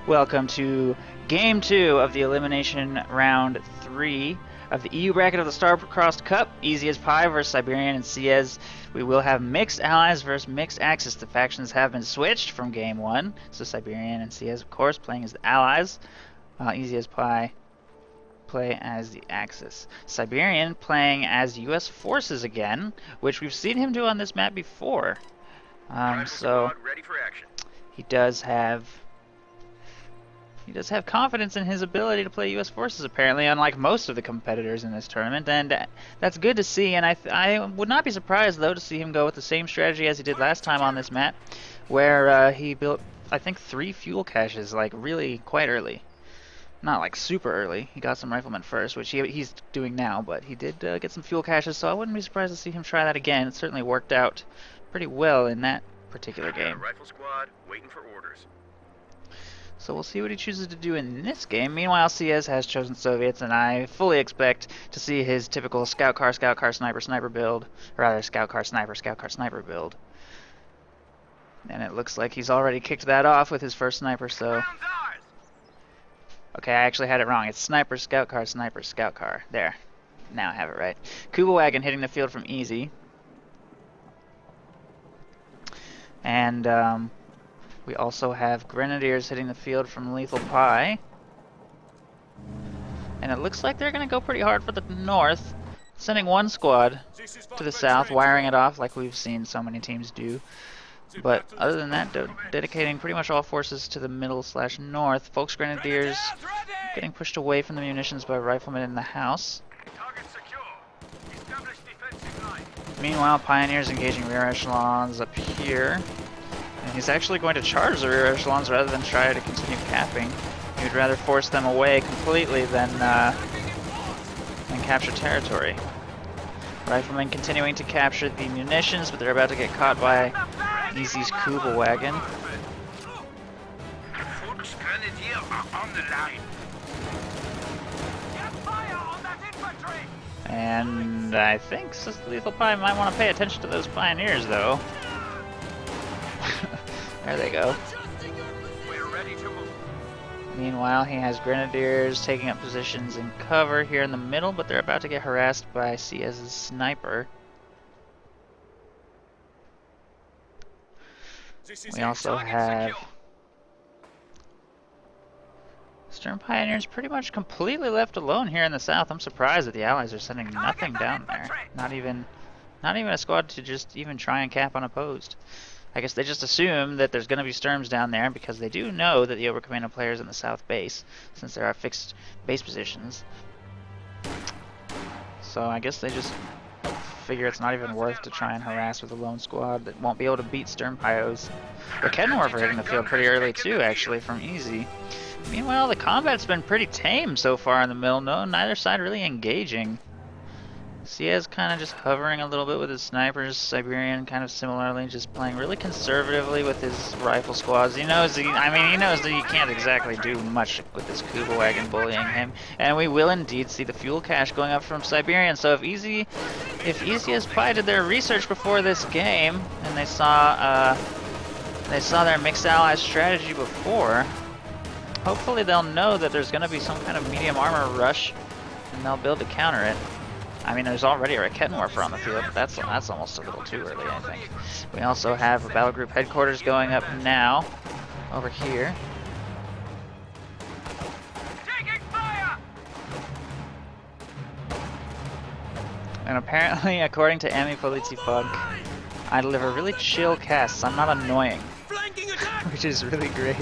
Welcome to Game 2 of the Elimination Round 3 of the EU bracket of the Star-Crossed Cup. Easy as Pi versus Siberian and CS. We will have mixed allies versus mixed axis. The factions have been switched from Game 1. So Siberian and CS, of course, playing as the allies. Easy as Pi play as the Axis. Siberian playing as US forces again, which we've seen him do on this map before. So he does have confidence in his ability to play US forces, apparently, unlike most of the competitors in this tournament, and that's good to see. And I would not be surprised though to see him go with the same strategy as he did last time on this map, where he built, I think, 3 fuel caches, like really quite early. Not like super early. He got some riflemen first, which he's doing now, but he did get some fuel caches, so I wouldn't be surprised to see him try that again. It certainly worked out pretty well in that particular game. Rifle squad waiting for orders. So we'll see what he chooses to do in this game. Meanwhile, CS has chosen Soviets, and I fully expect to see his typical scout car, sniper build. Or rather, scout car, sniper build. And it looks like he's already kicked that off with his first sniper, so... Okay, I actually had it wrong. It's sniper, scout car. There. Now I have it right. Kuba wagon hitting the field from easy. And we also have grenadiers hitting the field from lethal Pi. And it looks like they're going to go pretty hard for the north, sending one squad to the south, wiring it off like we've seen so many teams do. But other than that, dedicating pretty much all forces to the middle/north. Folks Grenadiers getting pushed away from the munitions by riflemen in the house. Meanwhile, Pioneers engaging rear echelons up here. And he's actually going to charge the rear echelons rather than try to continue capping. He would rather force them away completely than capture territory. Riflemen continuing to capture the munitions, but they're about to get caught by Easy's Kuba wagon. And I think Lethal Pi might want to pay attention to those Pioneers, though. There they go. Meanwhile, he has Grenadiers taking up positions in cover here in the middle, but they're about to get harassed by CS's sniper. We also have Stern Pioneers pretty much completely left alone here in the south. I'm surprised that the Allies are sending nothing down there. Not even a squad to just even try and cap unopposed. I guess they just assume that there's going to be Sturms down there because they do know that the Overcommando players in the south base, since there are fixed base positions. So I guess they just figure it's not even worth to try and harass with a lone squad that won't be able to beat Sturm Pios. Raketenwerfer hitting the field pretty early too, actually, from easy. Meanwhile, the combat's been pretty tame so far in the middle. Neither side really engaging. CS kind of just hovering a little bit with his snipers. Siberian kind of similarly, just playing really conservatively with his rifle squads. He knows that you can't exactly do much with this Kuba wagon bullying him. And we will indeed see the fuel cache going up from Siberian. So if Easy as Pi did their research before this game and they saw their mixed allies strategy before, hopefully they'll know that there's going to be some kind of medium armor rush and they'll build to counter it. I mean, there's already a Raketenwerfer on the field, but that's almost a little too early, I think. We also have a battle group headquarters going up now, over here. Taking fire! And apparently, according to Emi Politifog, I deliver really chill casts. I'm not annoying, which is really great.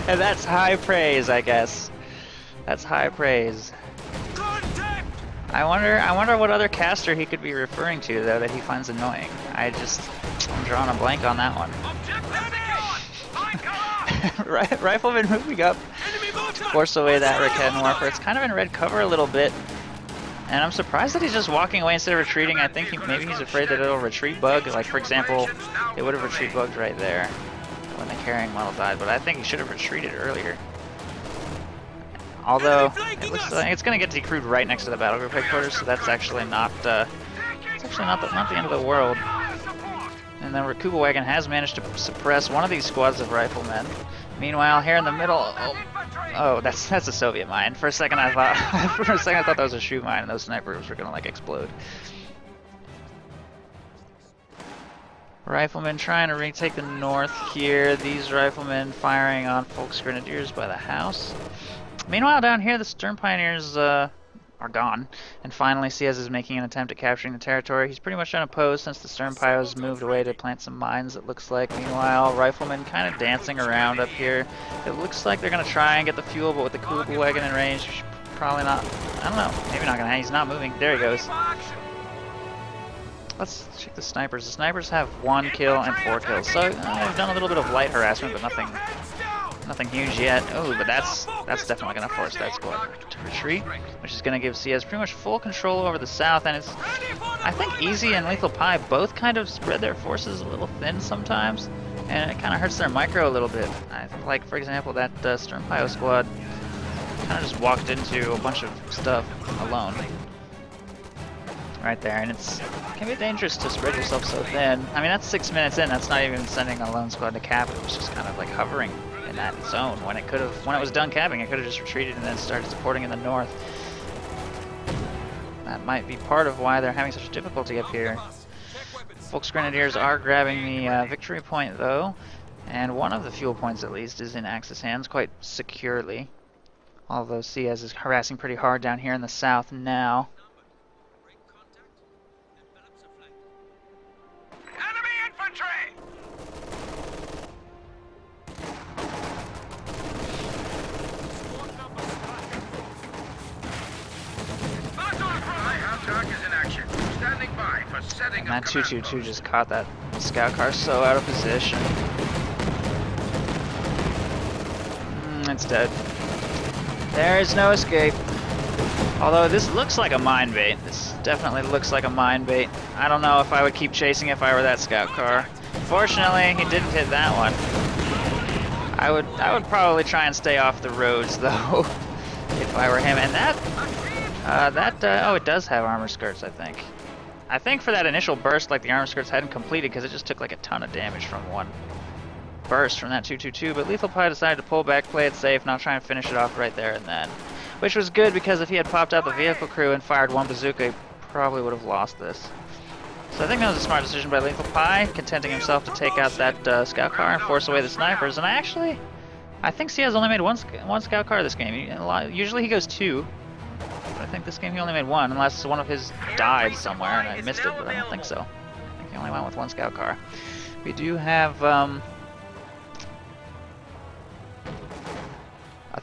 And that's high praise, I guess. That's high praise. I wonder what other caster he could be referring to, though, that he finds annoying. I'm drawing a blank on that one. Rifleman moving up to force away that Raketenwerfer. It's kind of in red cover a little bit. And I'm surprised that he's just walking away instead of retreating. I think maybe he's afraid that it'll retreat bug. Like, for example, it would have retreat bugged right there when the carrying model died. But I think he should have retreated earlier. Although, it looks like it's going to get decrewed right next to the battle group headquarters, so that's actually not the end of the world. And then Kugelwagen has managed to suppress one of these squads of riflemen. Meanwhile, here in the middle, oh, that's a Soviet mine. For a second, I thought that was a shoe mine, and those snipers were gonna like explode. Riflemen trying to retake the north here. These riflemen firing on Volksgrenadiers by the house. Meanwhile, down here, the Sturm Pioneers are gone. And finally, Ciez is making an attempt at capturing the territory. He's pretty much unopposed since the Sturm Pios moved away to plant some mines, it looks like. Meanwhile, riflemen kind of dancing around up here. It looks like they're going to try and get the fuel, but with the Kugelwagen in range, probably not. I don't know. Maybe not going to. He's not moving. There he goes. Let's check the snipers. The snipers have 1 kill and 4 kills. So they've done a little bit of light harassment, but nothing huge yet. Oh, but that's definitely going to force that squad to retreat, which is going to give Ciez pretty much full control over the south. And it's, I think Easy and Lethal Pi both kind of spread their forces a little thin sometimes, and it kind of hurts their micro a little bit. Like, for example, that Sturm Pio squad kind of just walked into a bunch of stuff alone. Right there, and it can be dangerous to spread yourself so thin. I mean, that's 6 minutes in. That's not even sending a lone squad to cap. It was just kind of like hovering in that zone when it was done capping. It could have just retreated and then started supporting in the north. That might be part of why they're having such difficulty up here. Volksgrenadiers are grabbing the victory point though, and one of the fuel points at least is in Axis hands quite securely. Although Ciez is harassing pretty hard down here in the south now. And that 222 just caught that scout car so out of position. It's dead. There is no escape. Although this looks like a mine bait. This definitely looks like a mine bait. I don't know if I would keep chasing if I were that scout car. Fortunately, he didn't hit that one. I would probably try and stay off the roads though, if I were him. And oh, it does have armor skirts, I think. I think for that initial burst, like the armor skirts hadn't completed because it just took like a ton of damage from one burst from that 222. But Lethal Pi decided to pull back, play it safe, not try and finish it off right there and then. Which was good because if he had popped out the vehicle crew and fired one bazooka, he probably would have lost this. So I think that was a smart decision by Lethal Pi, contenting himself to take out that scout car and force away the snipers. And I think Ciez only made one scout car this game. Usually he goes 2. But I think this game he only made 1, unless one of his died somewhere and I missed it, but I don't think so. I think he only went with 1 scout car. We do have a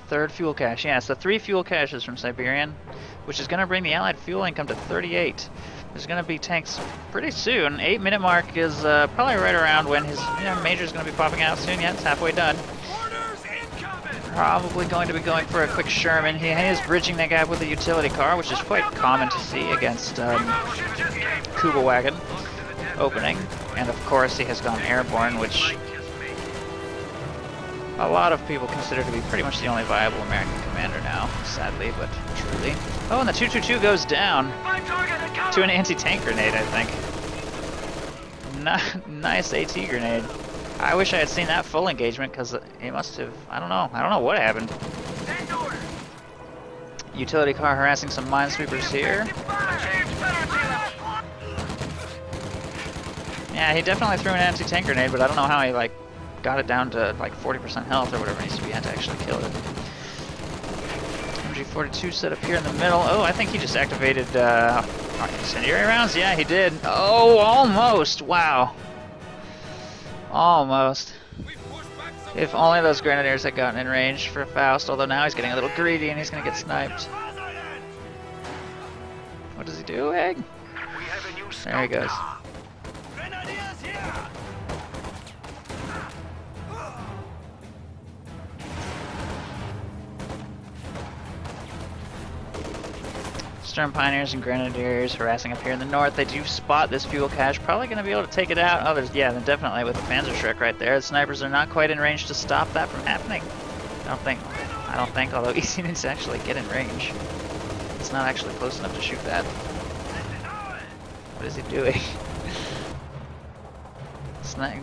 3rd fuel cache. Yeah, so 3 fuel caches from Siberian, which is going to bring the Allied fuel income to 38. There's going to be tanks pretty soon. 8-minute mark is probably right around when his major is going to be popping out soon. Yeah, it's halfway done. Probably going to be going for a quick Sherman. He is bridging that gap with a utility car, which is quite common to see against Kugelwagen opening. And of course he has gone airborne, which a lot of people consider to be pretty much the only viable American commander now, sadly, but truly. Oh, and the 222 goes down to an anti-tank grenade, I think. Nice AT grenade. I wish I had seen that full engagement because he must have, I don't know what happened. Utility car harassing some minesweepers here. Yeah, he definitely threw an anti-tank grenade, but I don't know how he got it down to 40% health or whatever it needs to be to actually kill it. MG42 set up here in the middle. Oh, I think he just activated incendiary rounds. Yeah, he did. Oh, almost. Wow. Almost. If only those grenadiers had gotten in range for Faust, although now he's getting a little greedy and he's going to get sniped. What does he do, Egg? There he goes. Sturm Pioneers and Grenadiers harassing up here in the north. They do spot this fuel cache. Probably going to be able to take it out. Oh, yeah, then definitely with the Panzerschreck right there. The snipers are not quite in range to stop that from happening. I don't think, although Easy needs to actually get in range. It's not actually close enough to shoot that. What is he doing?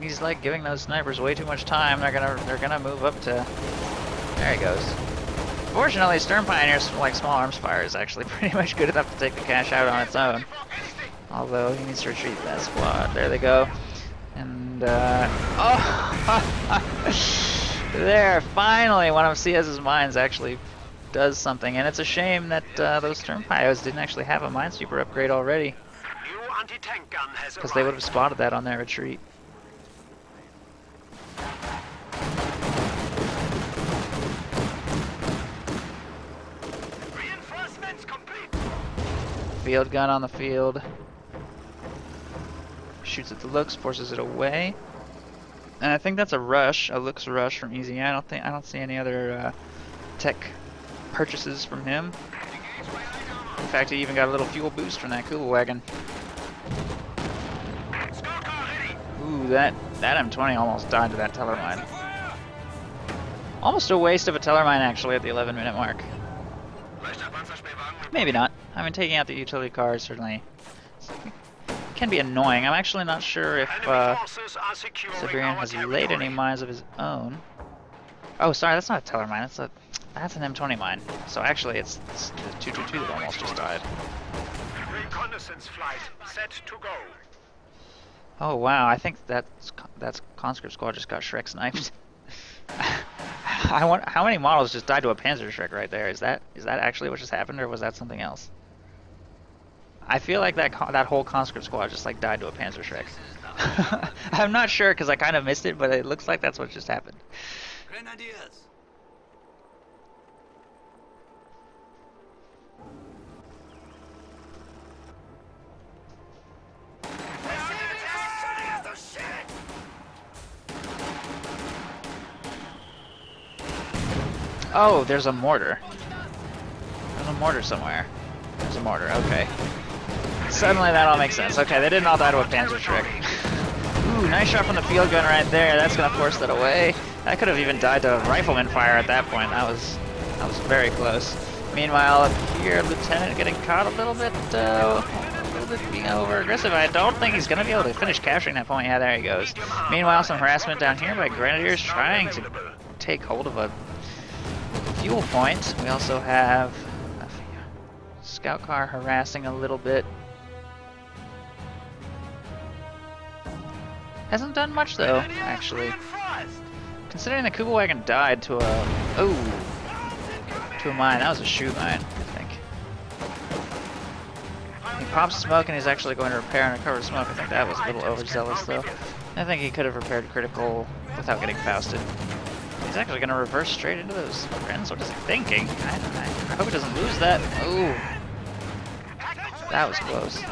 He's like giving those snipers way too much time. They're gonna move up to. There he goes. Fortunately, Stern Pioneer's like small arms fire is actually pretty much good enough to take the cache out on its own. Although he needs to retreat that squad. There they go. And oh, there! Finally, one of CS's mines actually does something, and it's a shame that those Stern Pios didn't actually have a minesweeper upgrade already, because they would have spotted that on their retreat. Field gun on the field. Shoots at the looks, forces it away. And I think that's a rush, a looks rush from Easy. I don't see any other tech purchases from him. In fact, he even got a little fuel boost from that Kuba wagon. Ooh, that M20 almost died to that teller mine. Almost a waste of a teller mine actually at the 11-minute mark. Maybe not. I mean, taking out the utility cars certainly can be annoying. I'm actually not sure if Siberian has laid any mines of his own. Oh, sorry, that's not a teller mine. That's an M20 mine. So actually, it's the 222 that almost just died. Reconnaissance flight set to go. Oh wow, I think that's conscript squad just got Shrek sniped. I wonder how many models just died to a Panzer Shrek right there. Is that actually what just happened, or was that something else? I feel like that whole conscript squad just like died to a Panzer Shrek. I'm not sure because I kind of missed it, but it looks like that's what just happened. Grenadiers. Oh, there's a mortar. There's a mortar somewhere. There's a mortar, okay. Suddenly that all makes sense. Okay, they didn't all die to a Panzer Shrek. Ooh, nice shot from the field gun right there. That's gonna force that away. That could have even died to rifleman fire at that point. That was very close. Meanwhile, up here, Lieutenant getting caught a little bit being over aggressive. I don't think he's gonna be able to finish capturing that point. Yeah, there he goes. Meanwhile, some harassment down here by Grenadiers trying to take hold of a fuel point. We also have a scout car harassing a little bit. Hasn't done much though, actually. Considering the Kuba wagon died to a mine. That was a shoe mine, I think. He pops smoke and he's actually going to repair and recover smoke. I think that was a little overzealous though. I think he could have repaired critical without getting fausted. He's actually going to reverse straight into those friends. What is he thinking? I hope he doesn't lose that. Ooh. That was close.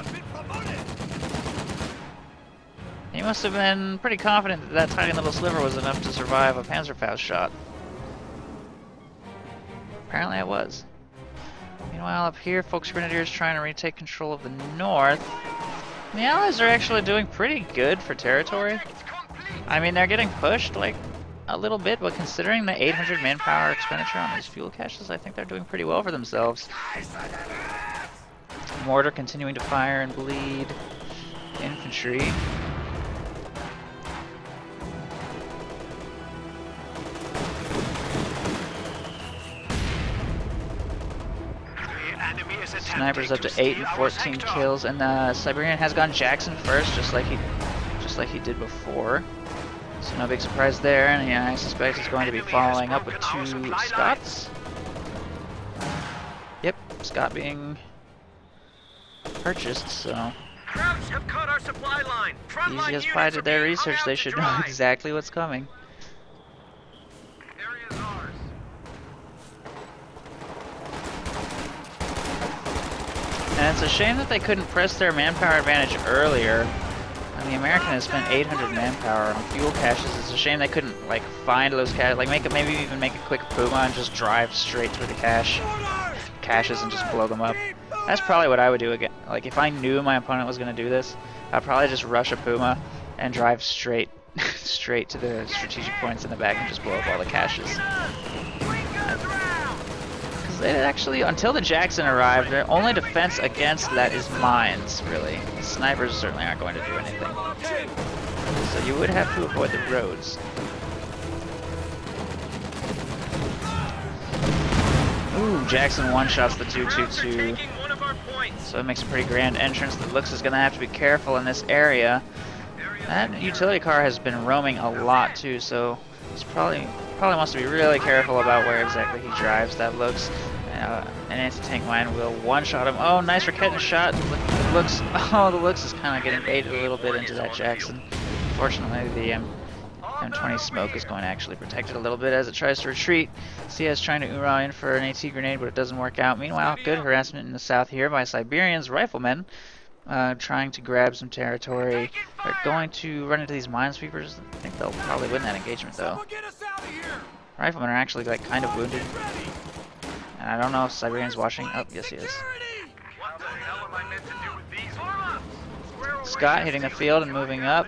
He must have been pretty confident that that tiny little sliver was enough to survive a Panzerfaust shot. Apparently it was. Meanwhile, up here, Folks Grenadiers trying to retake control of the north. The Allies are actually doing pretty good for territory. I mean, they're getting pushed, like, a little bit, but considering the 800 manpower expenditure on these fuel caches, I think they're doing pretty well for themselves. Mortar continuing to fire and bleed infantry. Snipers up to 8 and 14 kills, and Siberian has gone Jackson first, just like he did before. So no big surprise there, and yeah, I suspect he's going to be following up with 2 Scots. Yep, Scott being purchased, so. Krauts have cut our supply line. Easy as Pi did their research, they should know exactly what's coming. Area is ours. And it's a shame that they couldn't press their manpower advantage earlier. And the American has spent 800 manpower on fuel caches. It's a shame they couldn't like find those caches, like maybe even make a quick Puma and just drive straight through the caches and just blow them up. That's probably what I would do again. Like if I knew my opponent was going to do this, I'd probably just rush a Puma and drive straight to the strategic points in the back and just blow up all the caches. They actually, until the Jackson arrived, their only defense against that is mines, really. Snipers certainly aren't going to do anything. So you would have to avoid the roads. Ooh, Jackson one-shots the 222. So it makes a pretty grand entrance. The looks is going to have to be careful in this area. That utility car has been roaming a lot too, so he's probably wants to be really careful about where exactly he drives. That looks, an anti-tank mine will one-shot him. Oh, nice Raketin shot. The looks is kind of getting baited a little bit into that Jackson. Fortunately, the M20 smoke is going to actually protect it a little bit as it tries to retreat. CS trying to oorah in for an AT grenade, but it doesn't work out. Meanwhile, good harassment in the south here by Siberians riflemen. Trying to grab some territory. They're going to run into these minesweepers. I think they'll probably win that engagement though. Riflemen are actually like kind of wounded. And I don't know if Siberian's watching. Oh, yes he is. Scott hitting the field and moving up.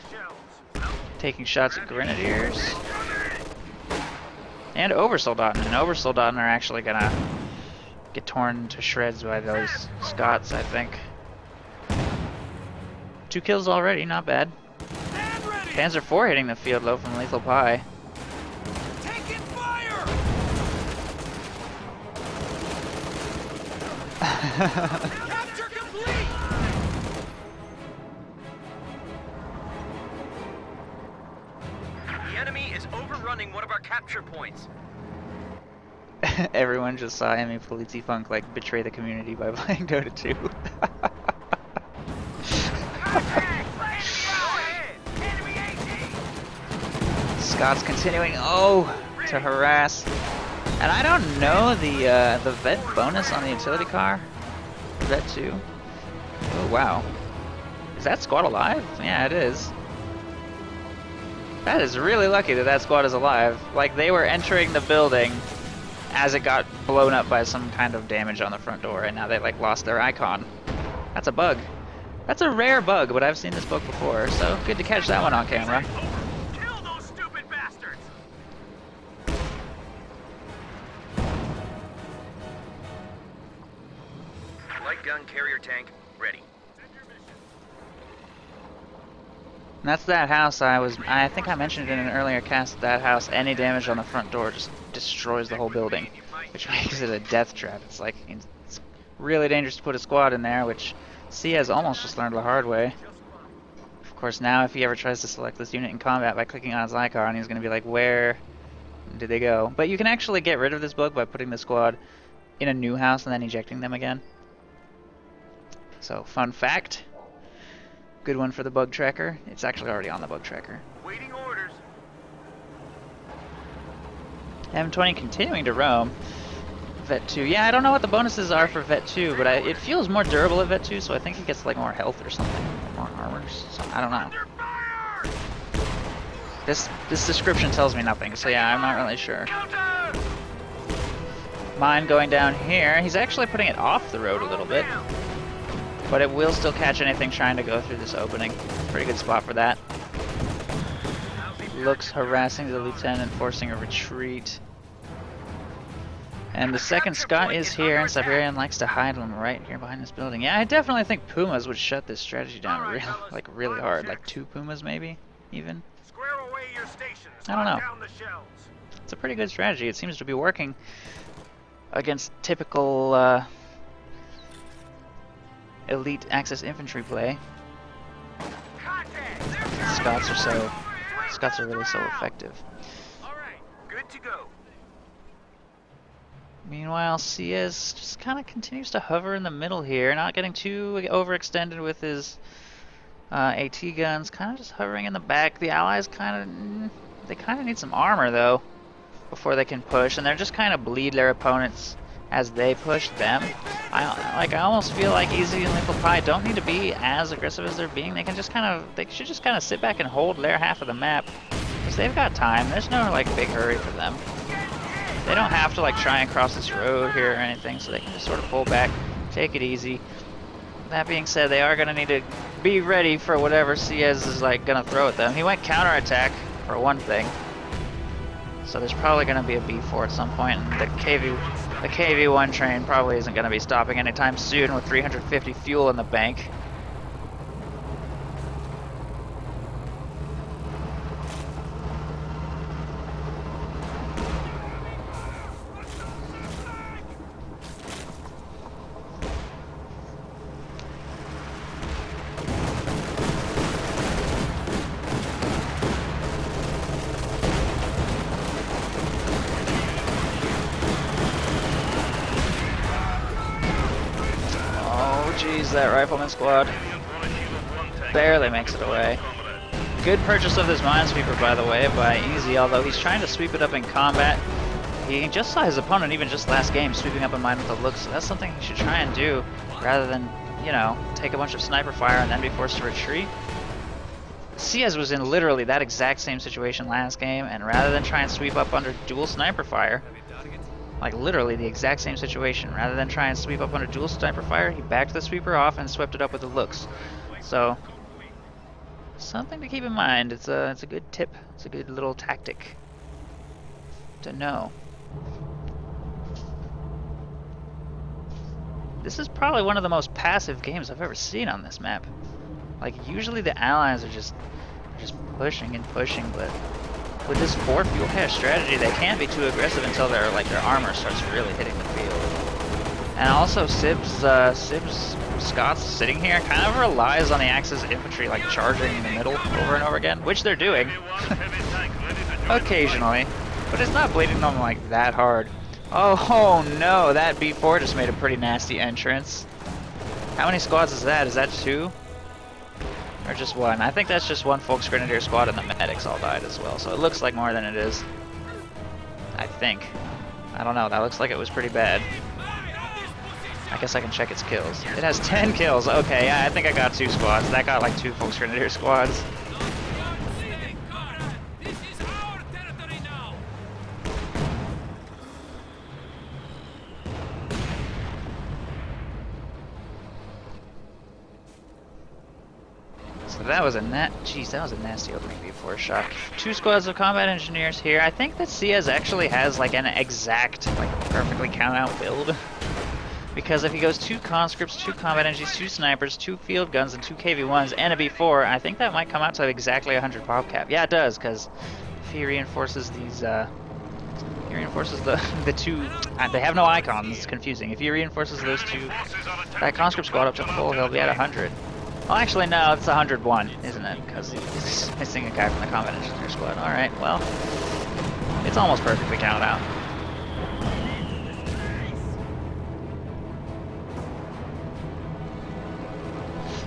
Taking shots at Grenadiers. And Oversoldaten. And Oversoldaten are actually gonna get torn to shreds by those Scots, I think. 2 kills already, not bad. Panzer IV hitting the field low from Lethal Pi. Taking fire! Capture complete! The enemy is overrunning one of our capture points. Everyone just saw Emmy Polizzi Funk like betray the community by playing Dota 2. Scott's continuing, to harass. And I don't know the vet bonus on the utility car. Vet 2. Oh wow. Is that squad alive? Yeah, it is. That is really lucky that that squad is alive. Like, they were entering the building as it got blown up by some kind of damage on the front door, and now they like lost their icon. That's a bug. That's a rare bug, but I've seen this bug before, so good to catch that one on camera. Kill those stupid bastards! Light gun carrier tank ready. And that's that house. I think I mentioned in an earlier cast that house, any damage on the front door just destroys the whole building, which makes it a death trap. It's like, it's really dangerous to put a squad in there, which C has almost just learned the hard way. Of course, now if he ever tries to select this unit in combat by clicking on his icon, he's going to be like, where did they go? But you can actually get rid of this bug by putting the squad in a new house and then ejecting them again. So, fun fact. Good one for the bug tracker. It's actually already on the bug tracker. Waiting orders. M20 continuing to roam. Vet 2. Yeah, I don't know what the bonuses are for Vet 2, but it feels more durable at Vet 2, so I think it gets like more health or something. More armor. So, I don't know. This description tells me nothing, so yeah, I'm not really sure. Mine going down here. He's actually putting it off the road a little bit. But it will still catch anything trying to go through this opening. Pretty good spot for that. Looks harassing the lieutenant, forcing a retreat. And the second Scott is here, and Siberian likes to hide him right here behind this building. Yeah, I definitely think Pumas would shut this strategy down really hard. Like 2 Pumas maybe, even. Square away your stations. I don't know. Down the shells. It's a pretty good strategy. It seems to be working against typical elite Axis infantry play. Scots are really so effective. All right, good to go. Meanwhile, CS just kind of continues to hover in the middle here, not getting too overextended with his AT guns, kind of just hovering in the back. The allies kind of need some armor though before they can push, and they're just kind of bleed their opponents as they push them. I almost feel like Easy and Lethal Pi don't need to be as aggressive as they're being. They should just kind of sit back and hold their half of the map, because they've got time. There's no like big hurry for them. They don't have to like try and cross this road here or anything, so they can just sort of pull back, take it easy. That being said, they are gonna need to be ready for whatever CS is like gonna throw at them. He went counterattack for one thing, so there's probably gonna be a B4 at some point, and the KV-1 train probably isn't going to be stopping anytime soon with 350 fuel in the bank. lose that rifleman squad. Barely makes it away. Good purchase of this minesweeper, by the way, by Easy, although he's trying to sweep it up in combat. He just saw his opponent, even just last game, sweeping up a mine with a look, so that's something he should try and do, rather than, you know, take a bunch of sniper fire and then be forced to retreat. Ciaz was in literally that exact same situation last game, and rather than try and sweep up under dual sniper fire, like literally the exact same situation, rather than try and sweep up under dual sniper fire, he backed the sweeper off and swept it up with the looks. So, something to keep in mind. It's a good tip. It's a good little tactic to know. This is probably one of the most passive games I've ever seen on this map. Like, usually the allies are just pushing and pushing, but with this 4 fuel cache strategy, they can't be too aggressive until their armor starts really hitting the field. And also, Sib's Scott's sitting here kind of relies on the Axis infantry like charging in the middle over and over again, which they're doing occasionally, but it's not bleeding them like that hard. Oh no, that B4 just made a pretty nasty entrance. How many squads is that? Is that 2? Or just 1? I think that's just 1 Volksgrenadier squad, and the medics all died as well, so it looks like more than it is. I think. I don't know, that looks like it was pretty bad. I guess I can check its kills. It has 10 kills. Okay, yeah, I think I got 2 squads. That got like 2 Volksgrenadier squads. So that was a that was a nasty opening B4 shot. 2 squads of combat engineers here. I think that Ciaz actually has like an exact, like perfectly count out build. Because if he goes 2 conscripts, 2 combat engineers, 2 snipers, 2 field guns, and 2 KV-1s, and a B4, I think that might come out to exactly 100 pop cap. Yeah, it does, because if he reinforces these, he reinforces the 2, they have no icons, it's confusing. If he reinforces those 2, that conscript squad up to full, he'll be at 100. Well, actually, no, it's 101, isn't it? Because he's missing a guy from the combat engineer squad. Alright, well, it's almost perfectly counted out.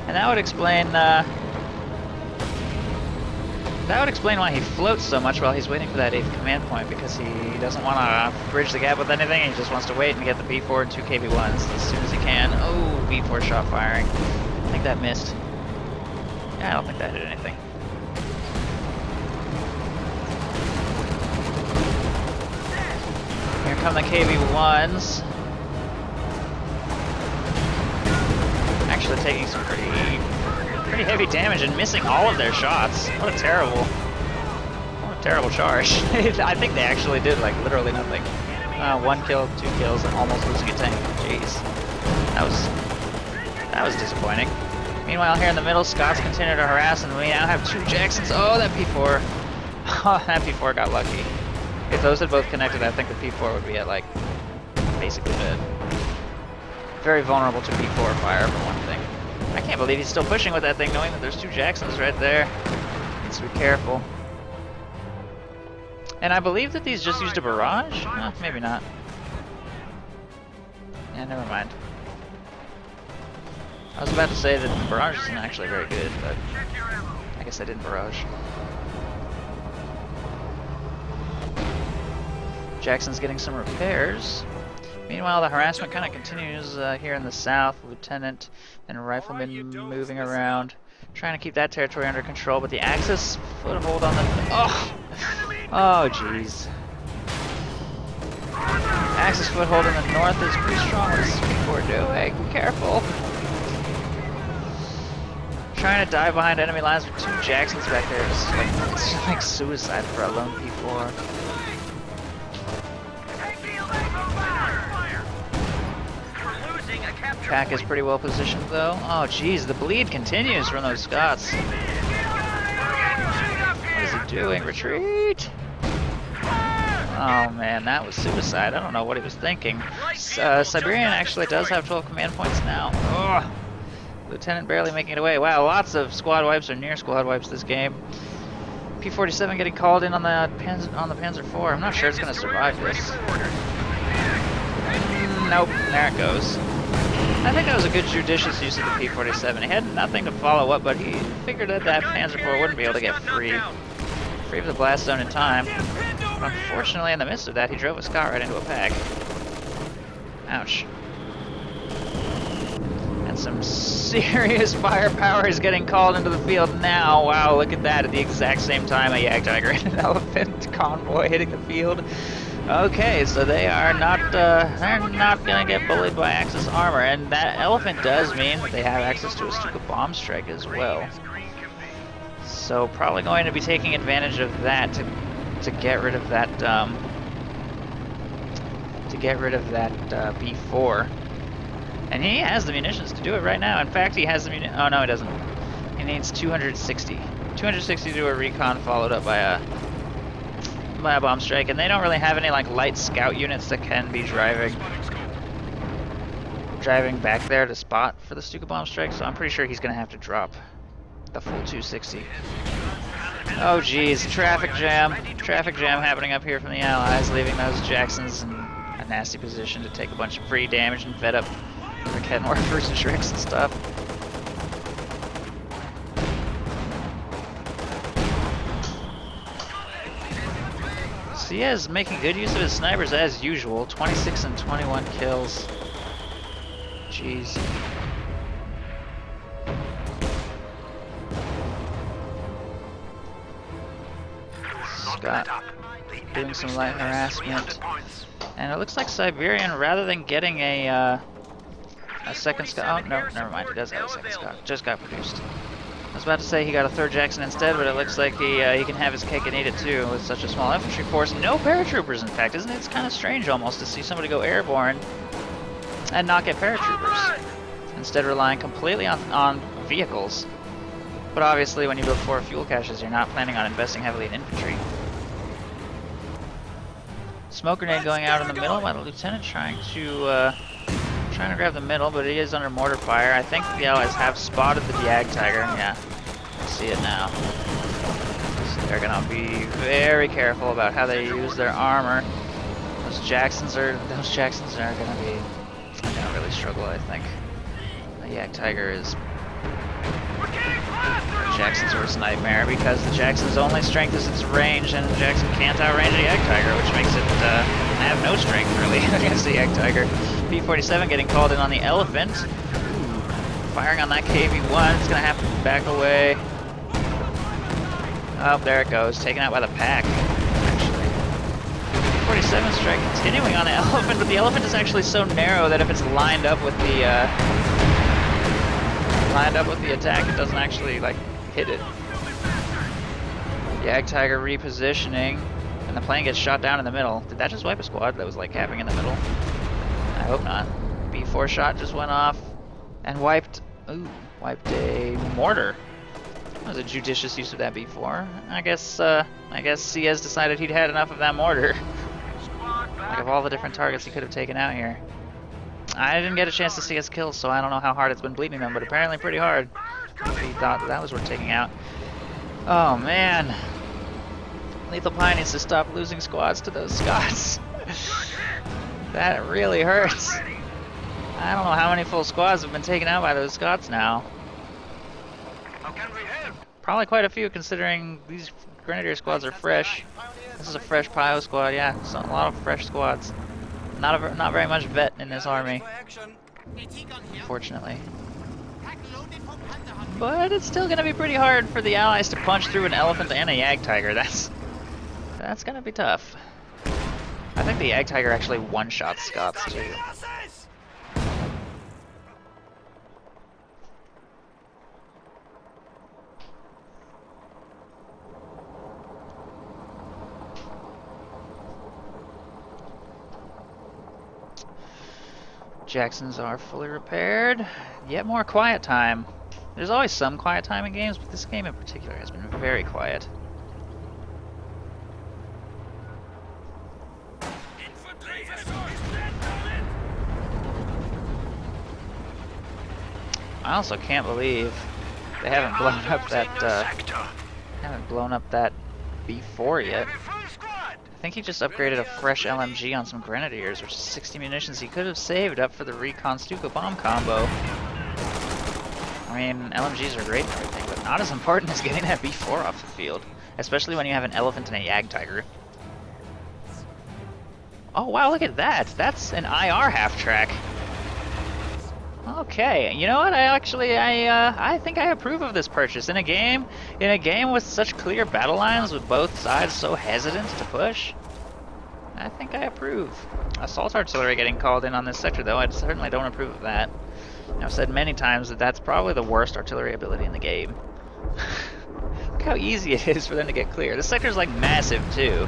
And that would explain why he floats so much while he's waiting for that 8th command point, because he doesn't want to bridge the gap with anything. He just wants to wait and get the B4 and 2 KV-1s as soon as he can. Oh, B4 shot firing. I think that missed. Yeah, I don't think that hit anything. Here come the KV-1s. Actually taking some pretty heavy damage and missing all of their shots. What a terrible charge. I think they actually did like literally nothing. 1 kill, 2 kills, and almost losing a tank. Jeez, that was disappointing. Meanwhile, here in the middle, Scots continue to harass, and we now have 2 Jacksons. Oh, that P4. Oh, that P4 got lucky. If those had both connected, I think the P4 would be at like basically dead. Very vulnerable to P4 fire, for one thing. I can't believe he's still pushing with that thing, knowing that there's 2 Jacksons right there. Needs to be careful. And I believe that these just used a barrage? Maybe not. Yeah, never mind. I was about to say that the barrage isn't actually very good, but I guess I didn't barrage. Jackson's getting some repairs. Meanwhile, the harassment kind of continues here in the south. Lieutenant and riflemen moving around, trying to keep that territory under control, but the Axis foothold on the... Oh, jeez. Axis foothold in the north is pretty strong. What is P4 doing? Careful. Trying to dive behind enemy lines with 2 Jacksons back there. It's just like suicide for a lone P4. Pack is pretty well positioned though. Oh jeez, the bleed continues from those Scots. What is he doing? Retreat! Oh man, that was suicide. I don't know what he was thinking. Siberian actually does have 12 command points now. Ugh. Lieutenant barely making it away. Wow, lots of squad wipes or near squad wipes this game. P-47 getting called in on the Panzer IV. I'm not sure it's going to survive this. Nope, there it goes. I think that was a good judicious use of the P-47. He had nothing to follow up, but he figured that that Panzer IV wouldn't be able to get free of the blast zone in time. But unfortunately, in the midst of that, he drove a Scot right into a pack. Ouch. And some serious firepower is getting called into the field now. Wow, look at that. At the exact same time, a Jagdtiger and an elephant convoy hitting the field. Okay, so they are not, they're not gonna get bullied by Axis armor, and that elephant does mean that they have access to a Stuka bomb strike as well. So probably going to be taking advantage of that to get rid of that, B4. And he has the munitions to do it right now. In fact, he has the oh no, he doesn't. He needs 260. 260 to do a recon followed up by a bomb strike, and they don't really have any like light scout units that can be driving back there to spot for the Stuka bomb strike, so I'm pretty sure he's gonna have to drop the full 260. Oh geez, traffic jam happening up here from the Allies, leaving those Jacksons in a nasty position to take a bunch of free damage and fed up the Kenworthers and Shreks and stuff. Siez making good use of his snipers as usual. 26 and 21 kills. Jeez. Scott doing some light harassment. And it looks like Siberian, rather than getting a second Scot, oh no, never mind, he does have a second Scot, just got produced. I was about to say he got a third Jackson instead, but it looks like he can have his cake and eat it too with such a small infantry force. No paratroopers, in fact, isn't it? It's kind of strange almost to see somebody go airborne and not get paratroopers, instead relying completely on vehicles. But obviously when you build 4 fuel caches, you're not planning on investing heavily in infantry. Smoke grenade going out in the middle by the lieutenant, trying to grab the middle, but he is under mortar fire. I think the Allies have spotted the Jagdtiger. Yeah, I see it now. So they're gonna be very careful about how they use their armor. Those Jacksons are gonna really struggle, I think. The Jagdtiger is Jackson's worst nightmare, because the Jackson's only strength is its range, and Jackson can't outrange a Jagdtiger, which makes it have no strength really against the Jagdtiger. P-47 getting called in on the elephant. Firing on that KV-1, it's gonna have to back away. Oh, there it goes, taken out by the pack. Actually, P-47 strike continuing on the elephant, but the elephant is actually so narrow that if it's lined up with the attack, it doesn't actually like hit it. Jagdtiger repositioning, and the plane gets shot down in the middle. Did that just wipe a squad that was like capping in the middle? I hope not. B4 shot just went off and wiped a mortar. That was a judicious use of that B4. I guess Siez decided he'd had enough of that mortar. Like of all the different targets he could have taken out here. I didn't get a chance to see his kills, so I don't know how hard it's been bleeding them, but apparently pretty hard. He thought that was worth taking out. Oh man. Lethal Pi needs to stop losing squads to those Scots. That really hurts. I don't know how many full squads have been taken out by those Scots now. Probably quite a few, considering these Grenadier squads are fresh. This is a fresh Pio squad, yeah. So a lot of fresh squads. Not very much vet in this army, unfortunately. But it's still gonna be pretty hard for the Allies to punch through an elephant and a Jagdtiger. That's gonna be tough. I think the Jagdtiger actually one-shots Scots too. Jacksons are fully repaired. Yet more quiet time. There's always some quiet time in games, but this game in particular has been very quiet. I also can't believe they haven't blown up that B4 yet. think he just upgraded a fresh LMG on some Grenadiers, which is 60 munitions he could have saved up for the Recon Stuka bomb combo. I mean, LMGs are great and everything, but not as important as getting that B4 off the field. Especially when you have an elephant and a Yag Tiger. Oh wow, look at that! That's an IR half-track. Okay, you know what? I think I approve of this purchase in a game with such clear battle lines, with both sides so hesitant to push. I think I approve. Assault artillery getting called in on this sector, though, I certainly don't approve of that. I've said many times that that's probably the worst artillery ability in the game. Look how easy it is for them to get clear. This sector's like massive too.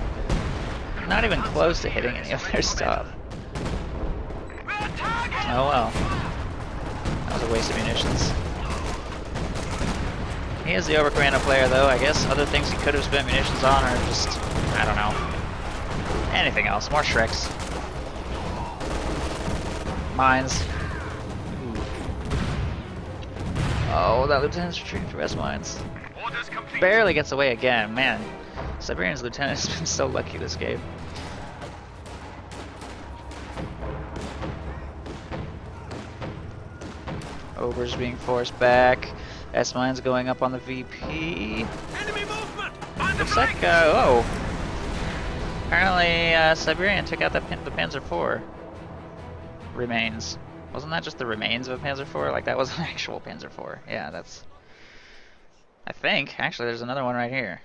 Not even close to hitting any of their stuff. Oh well. That was a waste of munitions. He is the overcommando player though. I guess other things he could have spent munitions on are just, I don't know. Anything else. More Shreks. Mines. Ooh. Oh, that lieutenant's retreating through S-mines. Barely gets away again. Man, Siberian's lieutenant has been so lucky this game. Ober's being forced back. S-mines going up on the VP. Enemy movement! On the Looks like, oh. Apparently, Siberian took out the Panzer IV. Remains. Wasn't that just the remains of a Panzer IV? Like, that was an actual Panzer IV. Yeah, that's... I think. Actually, there's another one right here.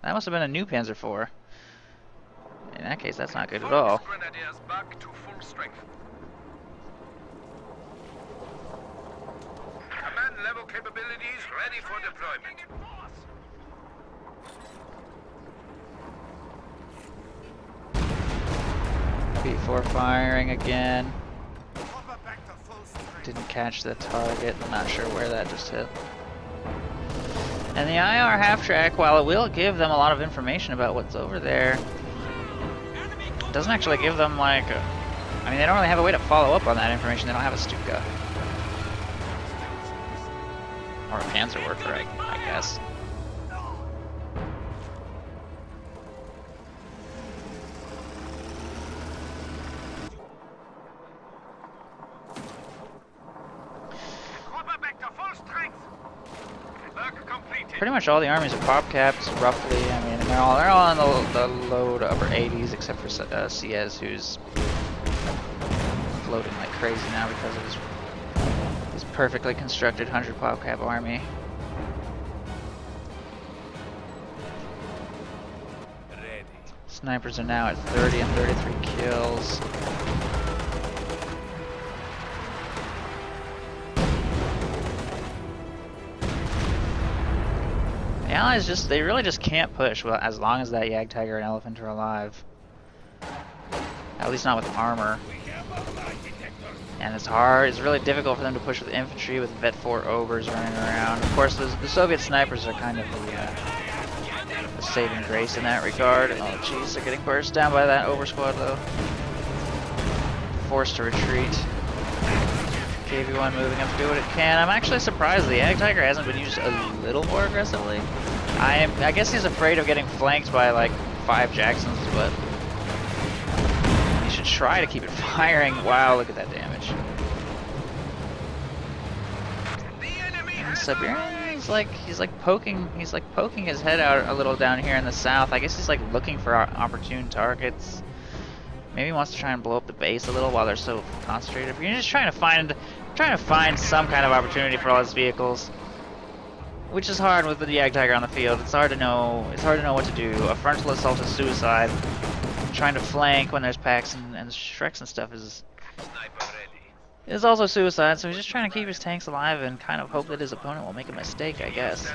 That must have been a new Panzer IV. In that case, that's not good at all. Grenadiers back to full strength. Command level capabilities ready for deployment. P4 firing again. Didn't catch the target. I'm not sure where that just hit. And the IR half-track, while it will give them a lot of information about what's over there, it doesn't actually give them, like, I mean, they don't really have a way to follow up on that information. They don't have a Stuka. Or a Panzer worker, I guess. Pretty much all the armies are pop capped, roughly. I mean, they're all in the low to upper 80s, except for Ciez, who's floating like crazy now because of his perfectly constructed 100 pop cap army. Snipers are now at 30 and 33 kills. The Allies they really just can't push as long as that Yag Tiger and Elephant are alive. At least not with armor. And it's hard, it's really difficult for them to push with infantry with Vet 4 Obers running around. Of course, the Soviet snipers are kind of the saving grace in that regard. Oh jeez, they're getting burst down by that Ober squad though. Forced to retreat. KV-1 moving up to do what it can. I'm actually surprised the Yag Tiger hasn't been used a little more aggressively. I guess he's afraid of getting flanked by like 5 Jacksons, but he should try to keep it firing. Wow, look at that damage. And Siberian, he's like poking his head out a little down here in the south. I guess he's like looking for opportune targets. Maybe he wants to try and blow up the base a little while they're so concentrated. But you're just trying to find some kind of opportunity for all his vehicles, which is hard with the Yag Tiger on the field. It's hard to know what to do. A frontal assault is suicide. Trying to flank when there's packs and Shreks and stuff is also suicide. So he's just trying to keep his tanks alive and kind of hope that his opponent will make a mistake, I guess.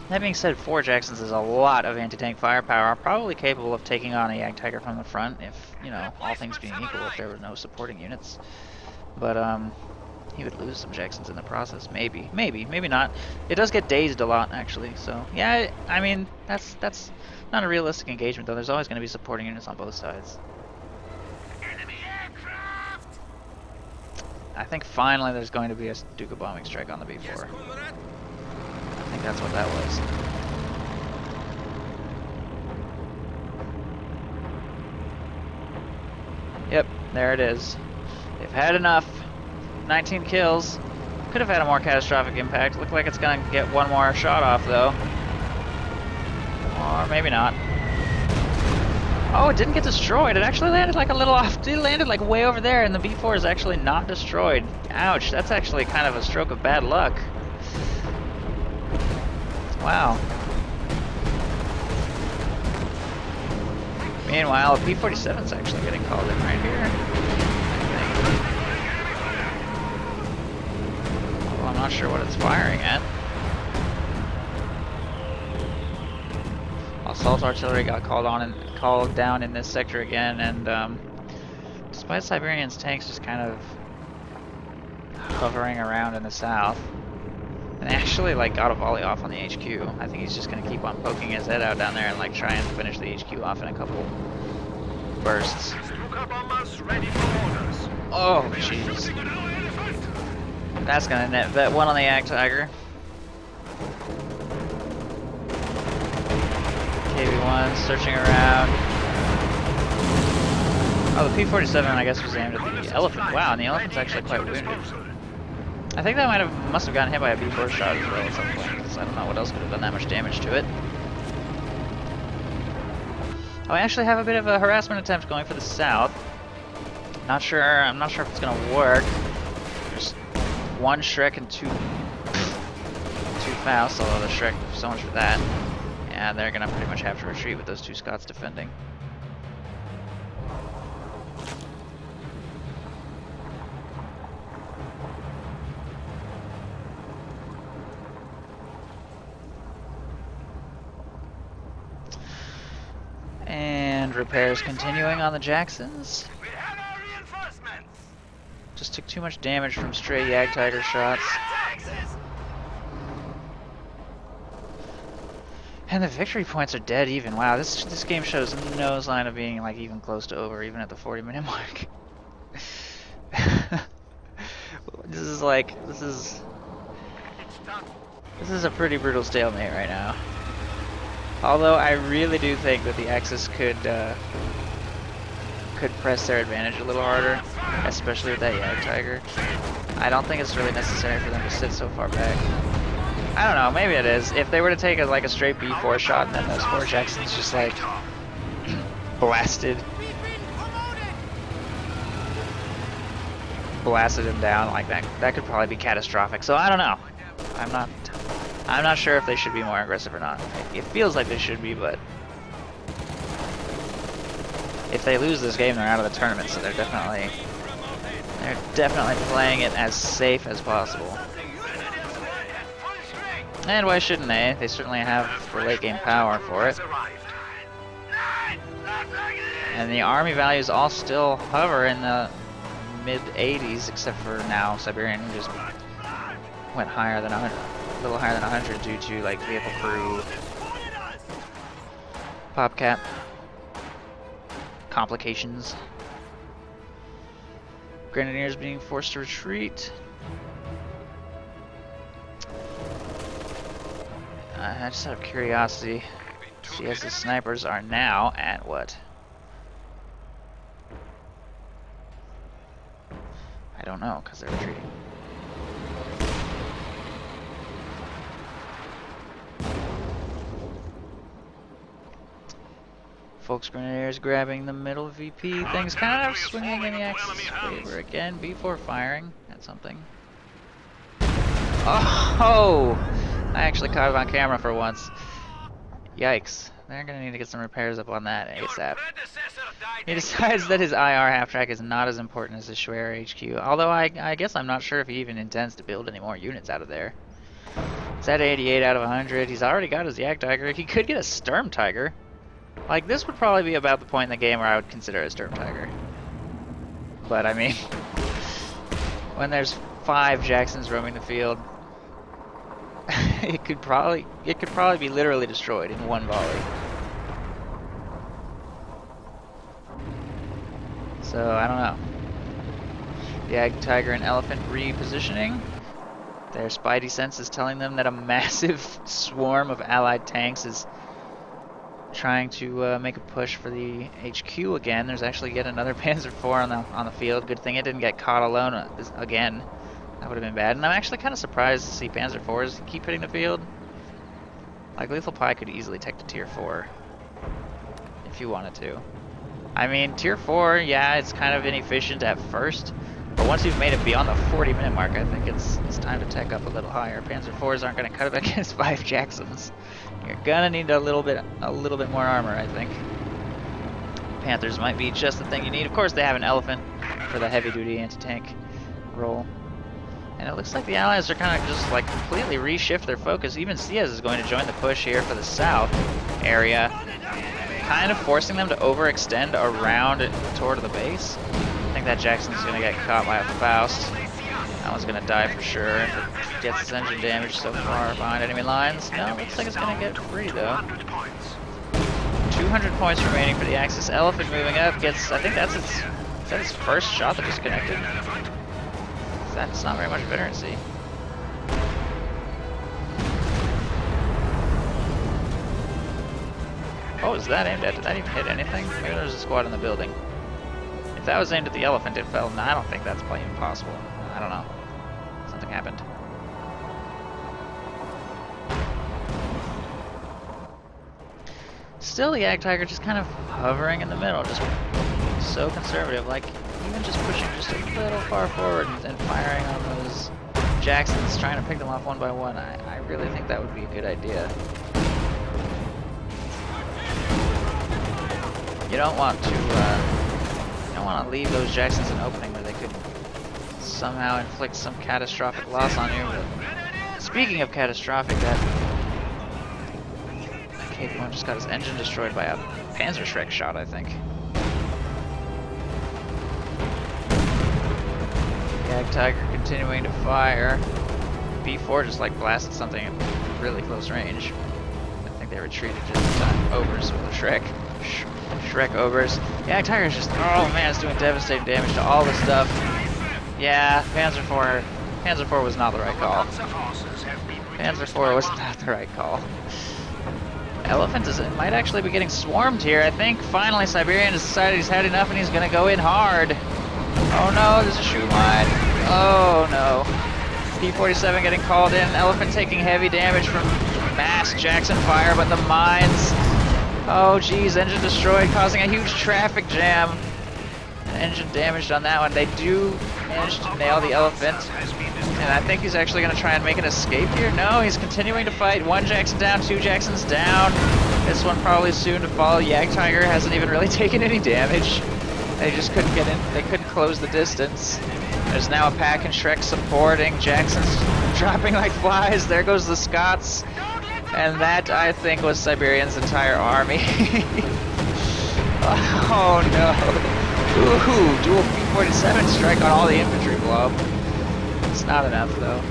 That being said, 4 Jacksons is a lot of anti-tank firepower, probably capable of taking on a Yag Tiger from the front if, you know, all things being equal, if there were no supporting units. But, he would lose some Jacksons in the process, maybe not. It does get dazed a lot, actually, so, yeah, I mean, that's not a realistic engagement, though. There's always going to be supporting units on both sides. I think finally there's going to be a Stuka bombing strike on the B4. I think that's what that was. There it is. They've had enough. 19 kills. Could have had a more catastrophic impact. Looked like it's gonna get one more shot off though. Or maybe not. Oh, it didn't get destroyed. It actually landed like a little off. It landed like way over there, and the B4 is actually not destroyed. Ouch, that's actually kind of a stroke of bad luck. Wow. Meanwhile, a P-47 is actually getting called in right here. Well, I'm not sure what it's firing at. Assault artillery got called down in this sector again, and despite Siberian's tanks just kind of hovering around in the south, and they actually like got a volley off on the HQ. I think he's just gonna keep on poking his head out down there and like try and finish the HQ off in a couple bursts. Oh jeez, that's gonna net that one on the Ag Tiger. KV-1 searching around. Oh, the P-47 I guess was aimed at the elephant. Wow, and the elephant's actually quite wounded. I think that must have gotten hit by a B-4 shot as well at some point, because I don't know what else could have done that much damage to it. Oh, I actually have a bit of a harassment attempt going for the south. I'm not sure if it's gonna work. There's one Shrek and two Faust, although the Shrek, so much for that. Yeah, they're gonna pretty much have to retreat with those two Scots defending. And repairs continuing on the Jacksons. Just took too much damage from stray Yag Tiger shots. And the victory points are dead even. Wow, this game shows no sign of being like even close to over, even at the 40-minute mark. This is a pretty brutal stalemate right now. Although I really do think that the Axis could press their advantage a little harder, especially with that Yag Tiger. I don't think it's really necessary for them to sit so far back. I don't know, maybe it is. If they were to take a straight B4 shot and then those 4 Jacksons just like blasted him down like that could probably be catastrophic. So I don't know. I'm not sure if they should be more aggressive or not. It feels like they should be, but if they lose this game, they're out of the tournament. So they're definitely playing it as safe as possible. And why shouldn't they? They certainly have the late game power for it. And the army values all still hover in the mid 80s, except for now Siberian, who just went higher than 100, a little higher than 100 due to like vehicle crew, pop cap complications. Grenadiers being forced to retreat. Just out of curiosity, the snipers are now at what? I don't know, because they're retreating. Folks Grenadiers grabbing the middle VP. Things kind of swinging in the Axis favor again. B4 firing at something. Oh! I actually caught it on camera for once. Yikes. They're gonna need to get some repairs up on that ASAP. He decides that his IR half-track is not as important as his Schwer HQ. Although I guess I'm not sure if he even intends to build any more units out of there. It's at 88 out of 100. He's already got his Yak Tiger. He could get a Sturm Tiger. Like, this would probably be about the point in the game where I would consider a Sturm Tiger. But, I mean, when there's 5 Jacksons roaming the field, it could probably be literally destroyed in one volley. So I don't know. The Ag Tiger and Elephant repositioning. Their spidey sense is telling them that a massive swarm of allied tanks is trying to make a push for the HQ again. There's actually yet another Panzer IV on the field. Good thing it didn't get caught alone again. That would have been bad. And I'm actually kind of surprised to see Panzer IVs keep hitting the field. Like, Lethal Pi could easily take to Tier 4 if you wanted to. I mean, Tier 4, yeah, it's kind of inefficient at first, but once you've made it beyond the 40-minute mark, I think it's time to tech up a little higher. Panzer IVs aren't going to cut it against 5 Jacksons. You're gonna need a little bit more armor, I think. Panthers might be just the thing you need. Of course, they have an elephant for the heavy-duty anti-tank role. And it looks like the Allies are kind of just like completely reshift their focus. Even Ciaz is going to join the push here for the south area, kind of forcing them to overextend around toward the base. I think that Jackson's going to get caught by a Faust. That one's going to die for sure if it gets its engine damage so far behind enemy lines. No, looks like it's going to get free though. 200 points remaining for the Axis. Elephant moving up gets, I think that's its, is that its first shot that just connected? That's not very much veterancy. What was that aimed at? Did that even hit anything? Maybe there's a squad in the building. If that was aimed at the elephant, it fell. No, I don't think that's even possible. I don't know. Something happened. Still, the Jagdtiger just kind of hovering in the middle, just so conservative. Like, even just pushing just a little far forward and firing on those Jacksons, trying to pick them off one by one. I really think that would be a good idea. You don't want to leave those Jacksons an opening where they could somehow inflict some catastrophic loss on you. But speaking of catastrophic, that K1 just got his engine destroyed by a Panzerschreck shot, I think. Jagdtiger continuing to fire. B4 just like blasted something at really close range. I think they retreated just in time. Overs with a Shrek. Shrek overs. Jagdtiger's just, oh man, it's doing devastating damage to all the stuff. Yeah, Panzer IV was not the right call. Panzer IV was not the right call. Elephant might actually be getting swarmed here. I think finally Siberian has decided he's had enough and he's gonna go in hard. Oh no, there's a shoe mine. Oh no. P-47 getting called in. Elephant taking heavy damage from mass Jackson fire, but the mines. Oh geez, engine destroyed, causing a huge traffic jam. Engine damaged on that one. They do manage to nail the elephant. And I think he's actually going to try and make an escape here. No, he's continuing to fight. 1 Jackson down, 2 Jacksons down. This one probably soon to fall. Jagdtiger hasn't even really taken any damage. They just couldn't get in. They couldn't close the distance. There's now a Pack and Shrek supporting. Jackson's dropping like flies. There goes the Scots. And that, I think, was Siberian's entire army. Oh no. Ooh, dual P-47 strike on all the infantry blow. It's not enough though.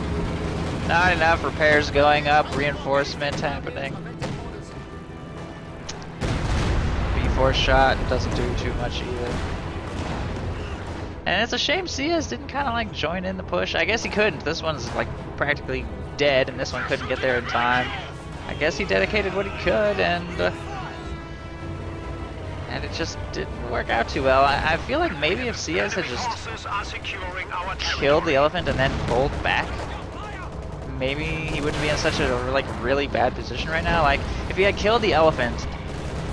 Not enough. Repairs going up, reinforcement happening. B4 shot doesn't do too much either. And it's a shame Ciaz didn't kind of like join in the push. I guess he couldn't. This one's like practically dead and this one couldn't get there in time. I guess he dedicated what he could and it just didn't work out too well. I feel like maybe if Ciaz had just killed the elephant and then pulled back, maybe he wouldn't be in such a like really bad position right now. Like if he had killed the elephant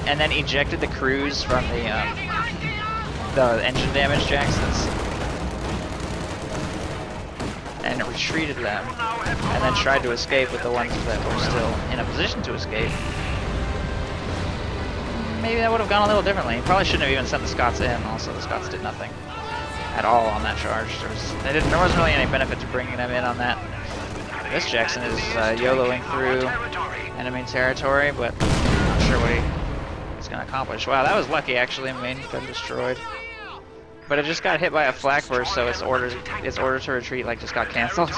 and then ejected the crews from the engine damage Jacksons and retreated them and then tried to escape with the ones that were still in a position to escape, maybe that would have gone a little differently. He probably shouldn't have even sent the Scots in. Also, the Scots did nothing at all on that charge. There wasn't really any benefit to bringing them in on that. This Jackson is YOLOing through enemy territory, but I'm not sure what he's going to accomplish. Wow, that was lucky actually. Main gun destroyed. But it just got hit by a flak burst, so its order to retreat like just got canceled.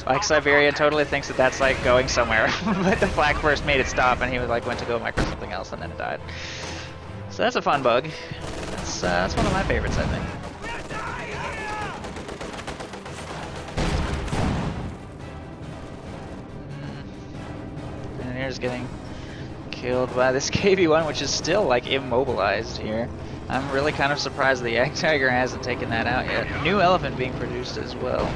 Like Siberia totally thinks that that's like going somewhere, but the flak burst made it stop, and he was like went to go micro something else, and then it died. So that's a fun bug. That's one of my favorites, I think. Engineer's getting killed by this KV-1, which is still like immobilized here. I'm really kind of surprised the Ag Tiger hasn't taken that out yet. New elephant being produced as well.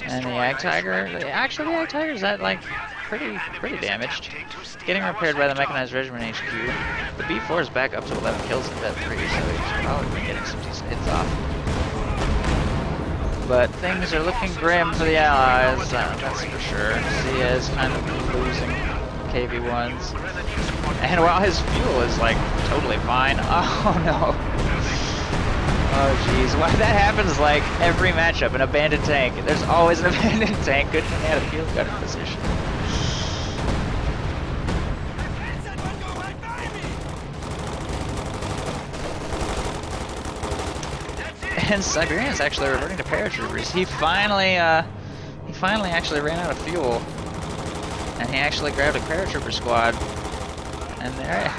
And the Ag Tiger, actually the Ag Tiger is at like pretty damaged. Getting repaired by the Mechanized Regiment HQ. The B4 is back up to 11 kills in Vet 3, so he's probably been getting some decent hits off. But things are looking grim for the Allies, that's for sure. Sia is kind of losing KV-1s. And while his fuel is like totally fine, oh no. Oh jeez, why that happens like every matchup, an abandoned tank. There's always an abandoned tank. Good thing they had a field gun in position. And Siberian's actually reverting to paratroopers. He finally actually ran out of fuel, and he actually grabbed a paratrooper squad. And there,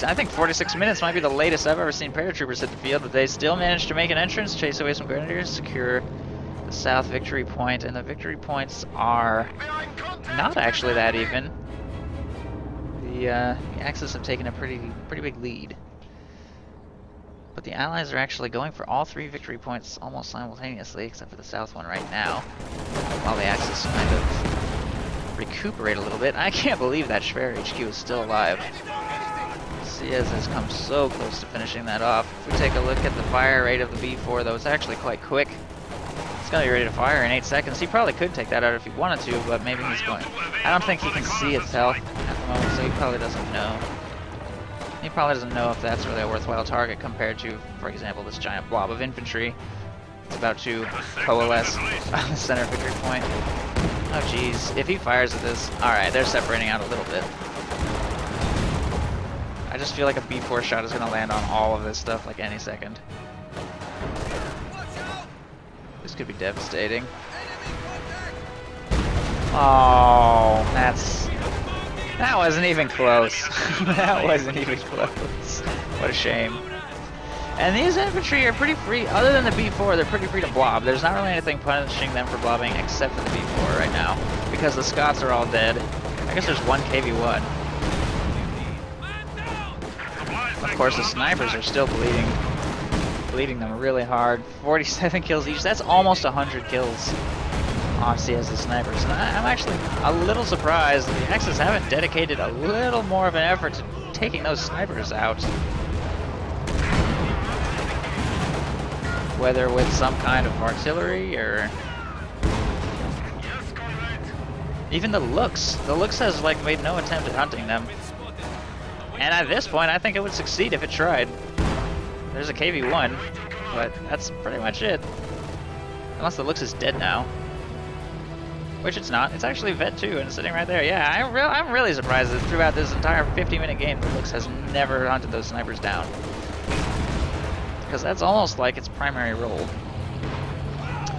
I think 46 minutes might be the latest I've ever seen paratroopers hit the field, but they still managed to make an entrance, chase away some grenadiers, secure the south victory point, and the victory points are not actually that even. The Axis have taken a pretty big lead. But the Allies are actually going for all 3 victory points almost simultaneously, except for the south one right now, while the Axis kind of recuperate a little bit. I can't believe that Schwer HQ is still alive. Siaz has come so close to finishing that off. If we take a look at the fire rate of the B4, though, it's actually quite quick. It's gonna be ready to fire in 8 seconds. He probably could take that out if he wanted to, but maybe he's going. I don't think he can see its health at the moment, so he probably doesn't know. He probably doesn't know if that's really a worthwhile target compared to, for example, this giant blob of infantry. It's about to coalesce on the center victory point. Oh jeez, if he fires at this, alright, they're separating out a little bit. I just feel like a B4 shot is gonna land on all of this stuff like any second. This could be devastating. Oh, that wasn't even close. That wasn't even close. What a shame. And these infantry are pretty free. Other than the B4, they're pretty free to blob. There's not really anything punishing them for blobbing except for the B4 right now, because the Scots are all dead. I guess there's one KV-1. Of course, the snipers are still bleeding them really hard. 47 kills each. That's almost 100 kills on CS as snipers. And I'm actually a little surprised the Axis haven't dedicated a little more of an effort to taking those snipers out. Whether with some kind of artillery or even the Lux. The Lux has like made no attempt at hunting them. And at this point, I think it would succeed if it tried. There's a KV-1, but that's pretty much it. Unless the Lux is dead now. Which it's not. It's actually Vet 2 and it's sitting right there. Yeah, I'm really surprised that throughout this entire 50-minute game, the Lux has never hunted those snipers down. Because that's almost like its primary role.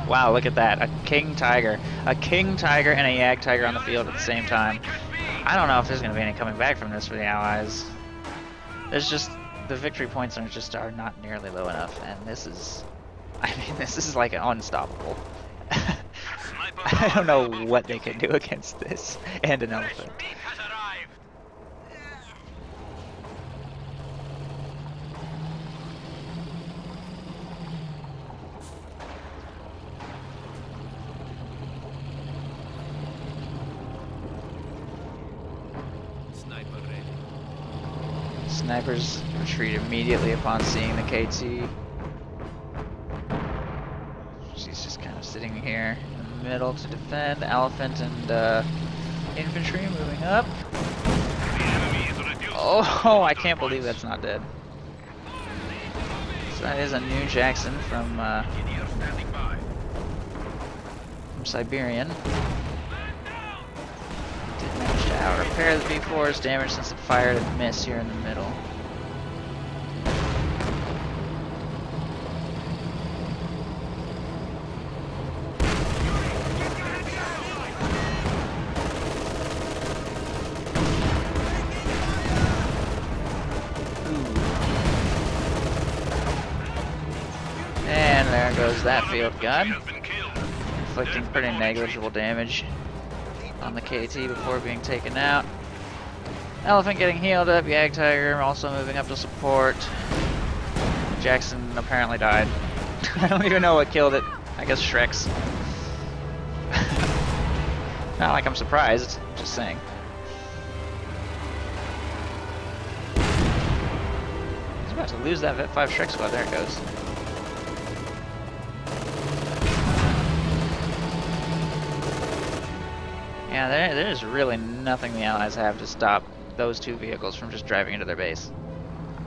Wow, look at that. A King Tiger. A King Tiger and a Yag Tiger on the field at the same time. I don't know if there's going to be any coming back from this for the Allies. There's just, the victory points are not nearly low enough, and this is, I mean, this is like unstoppable. I don't know what they can do against this and an elephant. Snipers retreat immediately upon seeing the KT. She's just kind of sitting here in the middle to defend. Elephant and infantry moving up. Oh, I can't believe that's not dead. So that is a new Jackson from Siberian. Did manage to out-repair the B4's damage since it fired and missed here in the middle. And there goes that field gun, inflicting pretty negligible damage. on the KT before being taken out. Elephant getting healed up, Yag Tiger also moving up to support. Jackson apparently died. I don't even know what killed it. I guess Shrek's. Not like I'm surprised, just saying. He's about to lose that Vet 5 Shrek squad, there it goes. Yeah, there's really nothing the Allies have to stop those two vehicles from just driving into their base.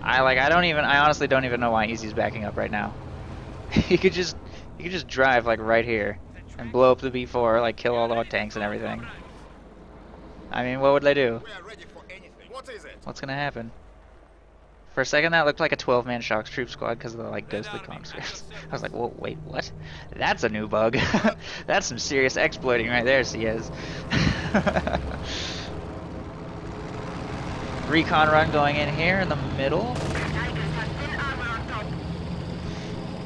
I honestly don't even know why Easy's backing up right now. He could just drive like right here and blow up the B4, like kill all the tanks and everything. I mean, what would they do? What's gonna happen? For a second, that looked like a 12-man shock troop squad because of the like ghostly conscripts. I was like, whoa, wait, what? That's a new bug. That's some serious exploiting right there, CS. Recon run going in here in the middle.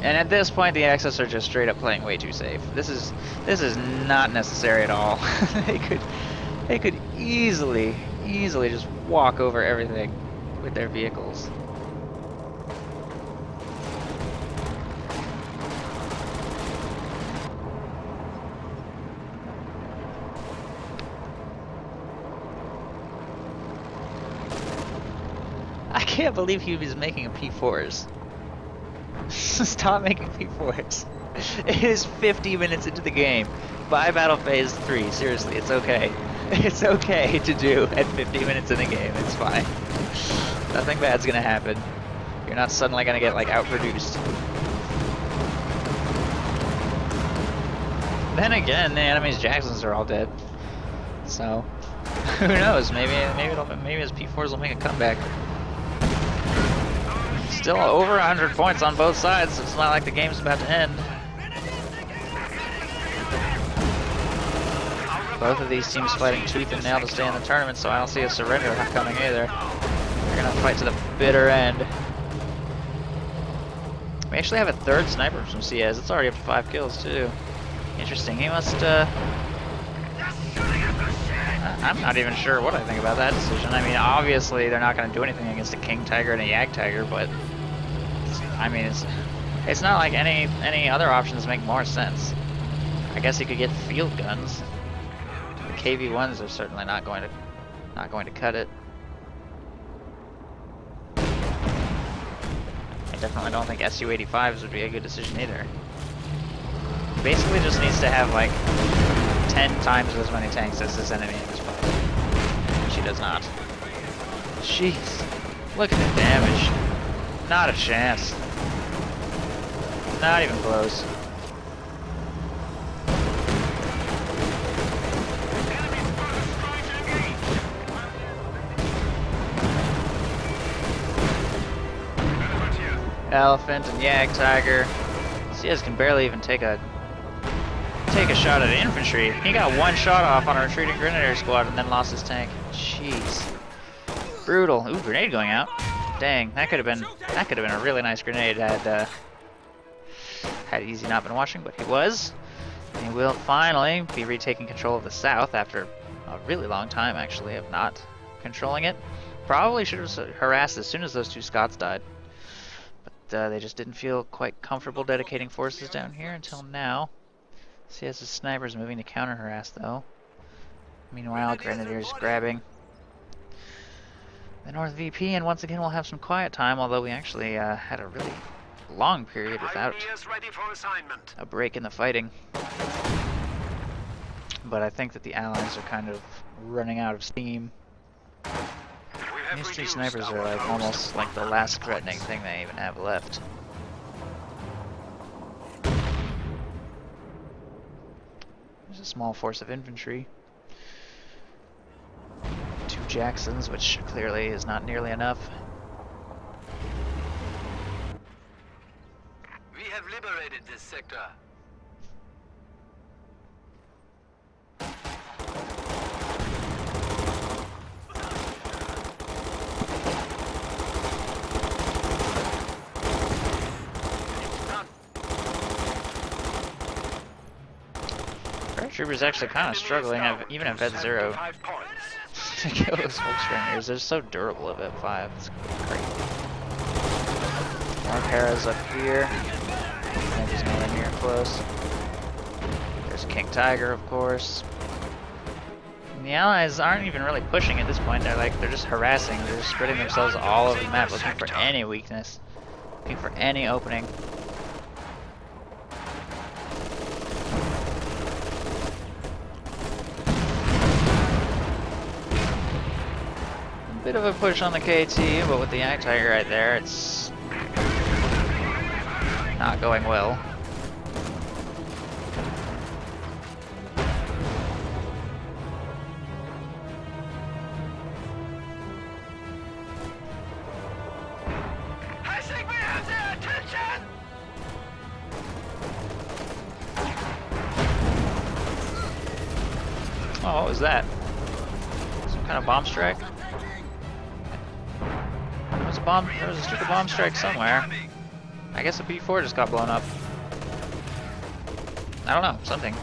And at this point, the Axis are just straight up playing way too safe. This is not necessary at all. They could easily just walk over everything with their vehicles. I can't believe he was making a P4s. Stop making P4s. It is 50 minutes into the game. Buy Battle Phase 3. Seriously, it's okay. It's okay to do at 50 minutes in the game. It's fine. Nothing bad's gonna happen. You're not suddenly gonna get like outproduced. Then again, the enemy's Jacksons are all dead. So who knows? Maybe his P4s will make a comeback. Still over 100 points on both sides, so it's not like the game's about to end. Both of these teams fighting tooth and nail to stay in the tournament, so I don't see a surrender coming either. They're gonna fight to the bitter end. We actually have a third sniper from CS. It's already up to 5 kills too. Interesting. He must. I'm not even sure what I think about that decision. I mean, obviously they're not gonna do anything against a King Tiger and a Yag Tiger, but I mean, it's not like any other options make more sense. I guess he could get field guns. KV-1s are certainly not going to cut it. I definitely don't think Su-85s would be a good decision either. He basically just needs to have like 10 times as many tanks as his enemy in this fight, which he does not. Jeez, look at the damage. Not a chance. Not even close. Elephant and Yag Tiger. CS can barely even take a shot at infantry. He got one shot off on a retreating Grenadier squad and then lost his tank. Jeez. Brutal. Ooh, grenade going out. Dang, that could have been a really nice grenade had Easy not been watching, but he was. And he will finally be retaking control of the south after a really long time actually of not controlling it. Probably should have harassed as soon as those two Scots died. But they just didn't feel quite comfortable dedicating forces down here until now. CS's snipers moving to counter-harass though. Meanwhile, Grenadiers grabbing the North VP, and once again we'll have some quiet time, although we actually had a really long period without a break in the fighting. But I think that the Allies are kind of running out of steam. These two snipers are like almost like the last threatening thing they even have left. There's a small force of infantry. 2 Jacksons, which clearly is not nearly enough. We have liberated this sector. Paratroopers actually kind of struggling, even at Vet 0, 75 points. to kill those Volksgrenadiers. They're so durable at Vet 5. It's great. More paras up here. Maybe nowhere near close. There's King Tiger, of course. And the Allies aren't even really pushing at this point. They're just harassing. They're just spreading themselves all over the map, looking for any weakness, looking for any opening. A bit of a push on the KT, but with the Yak Tiger right there, it's not going well. Oh, what was that? Some kind of bomb strike? There was a stupid bomb strike somewhere. I guess a B4 just got blown up. I don't know, something.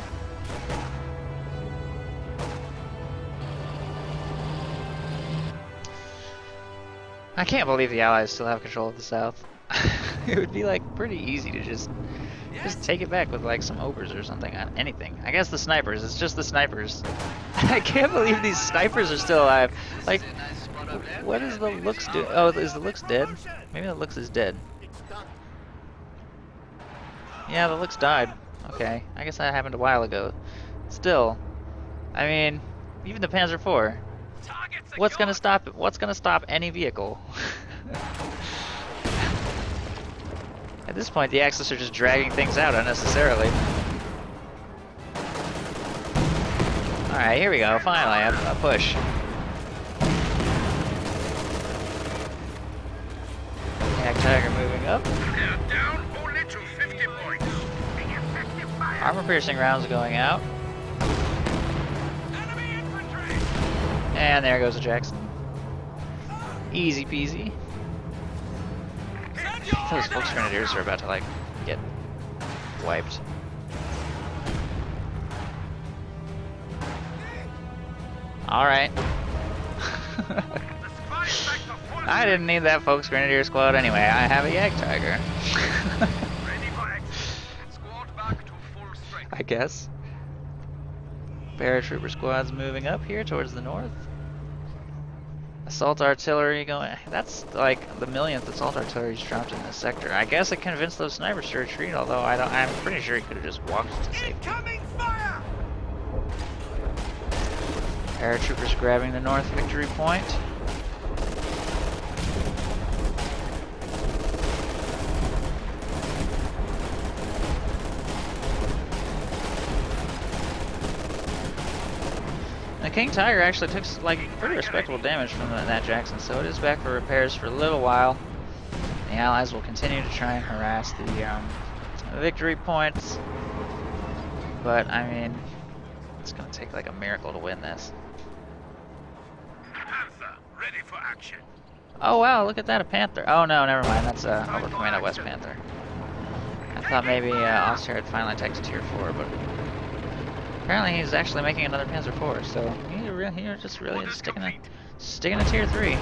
I can't believe the Allies still have control of the South. It would be like pretty easy to just take it back with like some obers or something, anything. I guess the snipers, it's just the snipers. I can't believe these snipers are still alive. Like, what is the Lux do? Oh, is the Lux dead? Maybe the Lux is dead. Yeah, the Lux died. Okay, I guess that happened a while ago. Still, I mean, even the Panzer IV. What's gonna stop it? What's gonna stop any vehicle? At this point, the Axis are just dragging things out unnecessarily. Alright, here we go. Finally, a push. Yak Tiger moving up. They're down only to 50 points. Armor-piercing rounds going out. Enemy infantry. And there goes the Jackson. Easy peasy. Those Volksgrenadiers are about to, like, get wiped. Alright. I didn't need that Volksgrenadier squad anyway. I have a Yak Tiger. I guess. Paratrooper squads moving up here towards the north. Assault artillery going. That's like the millionth assault artillery's dropped in this sector. I guess it convinced those snipers to retreat, although I'm pretty sure he could have just walked to safety. Paratroopers grabbing the north victory point. The King Tiger actually took like pretty respectable damage from that Jackson, so it is back for repairs for a little while. The Allies will continue to try and harass the victory points, but I mean, it's gonna take like a miracle to win this. Panther, ready for action. Oh wow, look at that, a Panther. Oh no, never mind, that's Over Commando West Panther. I thought maybe Austria had finally attacked to Tier 4, but apparently he's actually making another Panzer IV, so he's just really sticking to Tier 3.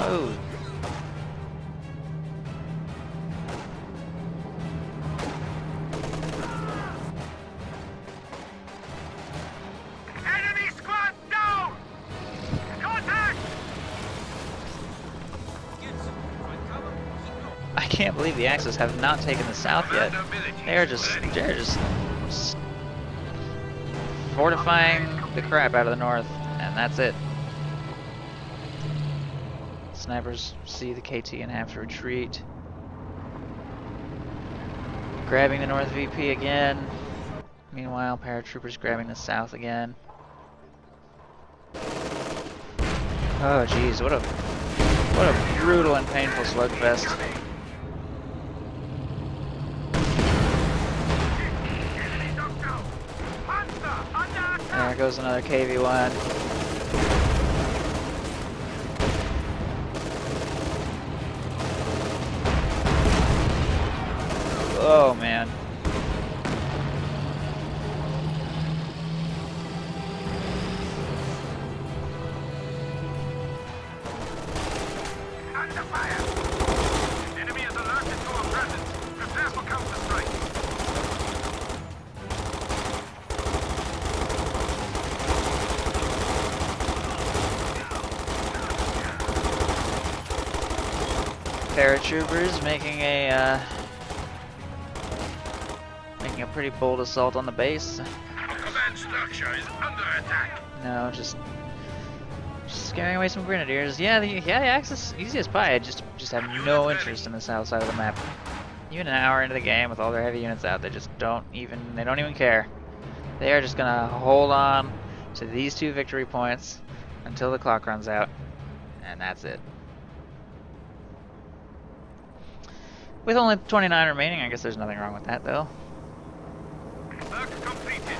Oh. Enemy squad down! Contact! I can't believe the Axis have not taken the south yet. They're just fortifying the crap out of the north, and that's it. Snipers see the KT and have to retreat. Grabbing the north VP again. Meanwhile, paratroopers grabbing the south again. Oh jeez, what a brutal and painful slugfest. There goes another KV-1. Paratroopers making a pretty bold assault on the base. Our command structure is under attack. No, just scaring away some grenadiers. Yeah, the Axis easy as pie. I just have no interest in the south side of the map. Even an hour into the game with all their heavy units out, they don't even care. They are just gonna hold on to these 2 victory points until the clock runs out, and that's it. With only 29 remaining, I guess there's nothing wrong with that though. Work completed.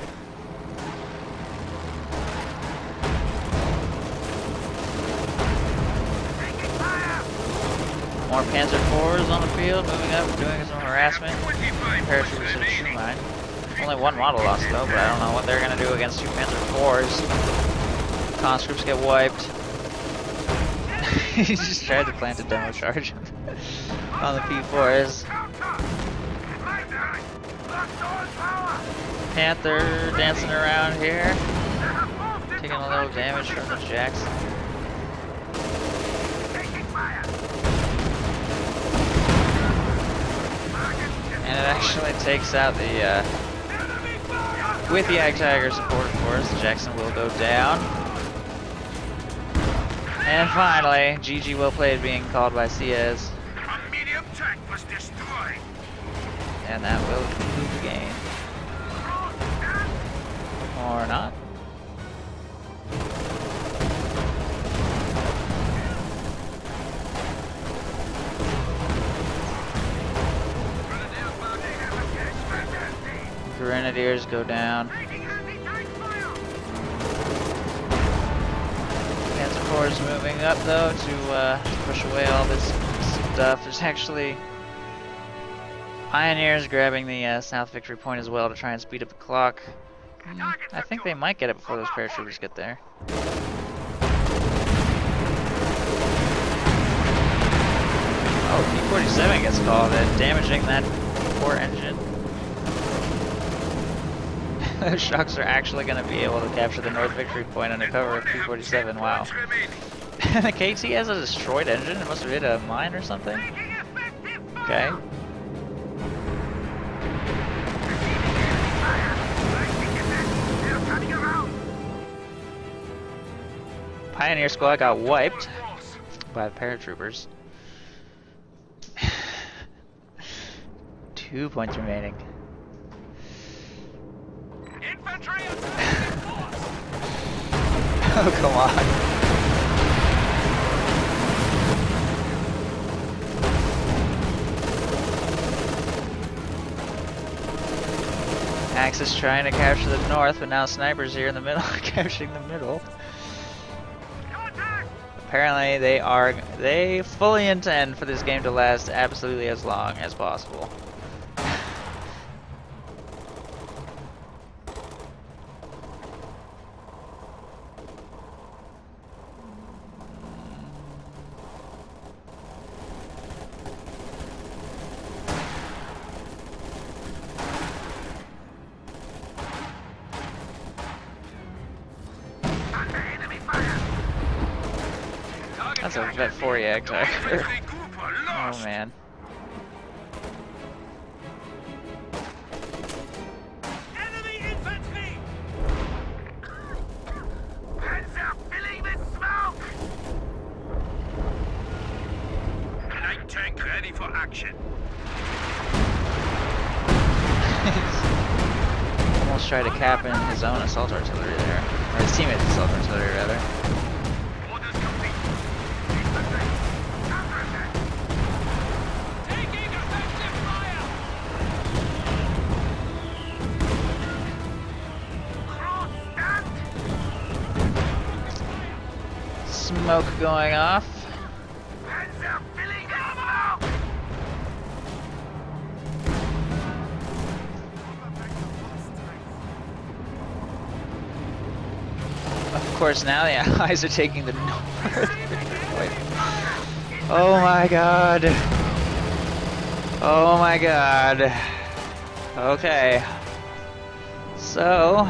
Taking fire. More Panzer IVs on the field, moving up, doing some harassment. 25 Paratroopers to the shoe line. Only 1 model lost though, but I don't know what they're gonna do against 2 Panzer IVs. Conscripts get wiped. He just tried to plant a demo charge on the P4s. Panther dancing around here, taking a little damage from the jacks. And it actually takes out the, with the Ag Tiger support of course, Jackson will go down. And finally, GG well played being called by CS. A medium tank was destroyed. And that will conclude the game. Or not. Grenadiers go down. Panzer IV is moving up though to push away all this stuff. There's actually Pioneers grabbing the South Victory Point as well to try and speed up the clock. I think they might get it before those paratroopers get there. Oh, P-47 gets called in, damaging that core engine. Those Shucks are actually going to be able to capture the North Victory Point under cover of P-47, wow. The KT has a destroyed engine, it must have hit a mine or something. Okay. Pioneer squad got wiped by the paratroopers. 2 points remaining. Infantry Oh, come on. Axis trying to capture the north, but now snipers here in the middle capturing the middle. Apparently they fully intend for this game to last absolutely as long as possible. That's a Vet 4 Ag Tiger. Oh man. Enemy infantry! Panzer filling with smoke! Light tank ready for action. Almost tried to cap in his own assault artillery there. Or his teammate's assault artillery rather. Orders complete. Infantry, counterattack. Taking effective fire! Cross stand! Smoke going off. Panzer filling ammo! Of course, now the Allies are taking the north. Oh my god. Oh my god. Okay. So,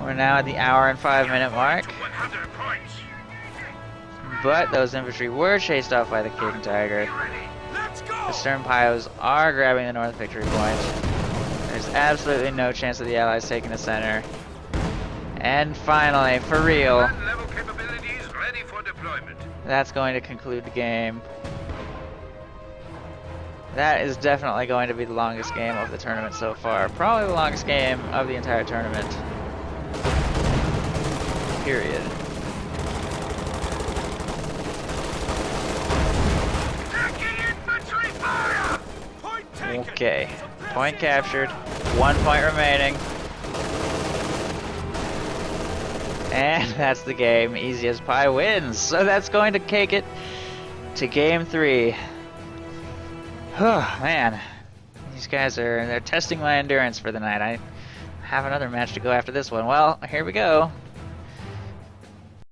we're now at the hour and 5 minute mark. 100 points. but those infantry were chased off by the King Tiger. The Stern Pios are grabbing the North Victory Point. There's absolutely no chance of the Allies taking the center. And finally, for real, Level capabilities ready for deployment. that's going to conclude the game. That is definitely going to be the longest game of the tournament so far. Probably the longest game of the entire tournament. Period. Okay, point captured, 1 point remaining. And that's the game. Easy as pie wins. So that's going to take it to game 3. Oh, man. These guys they're testing my endurance for the night. I have another match to go after this one. Well, here we go.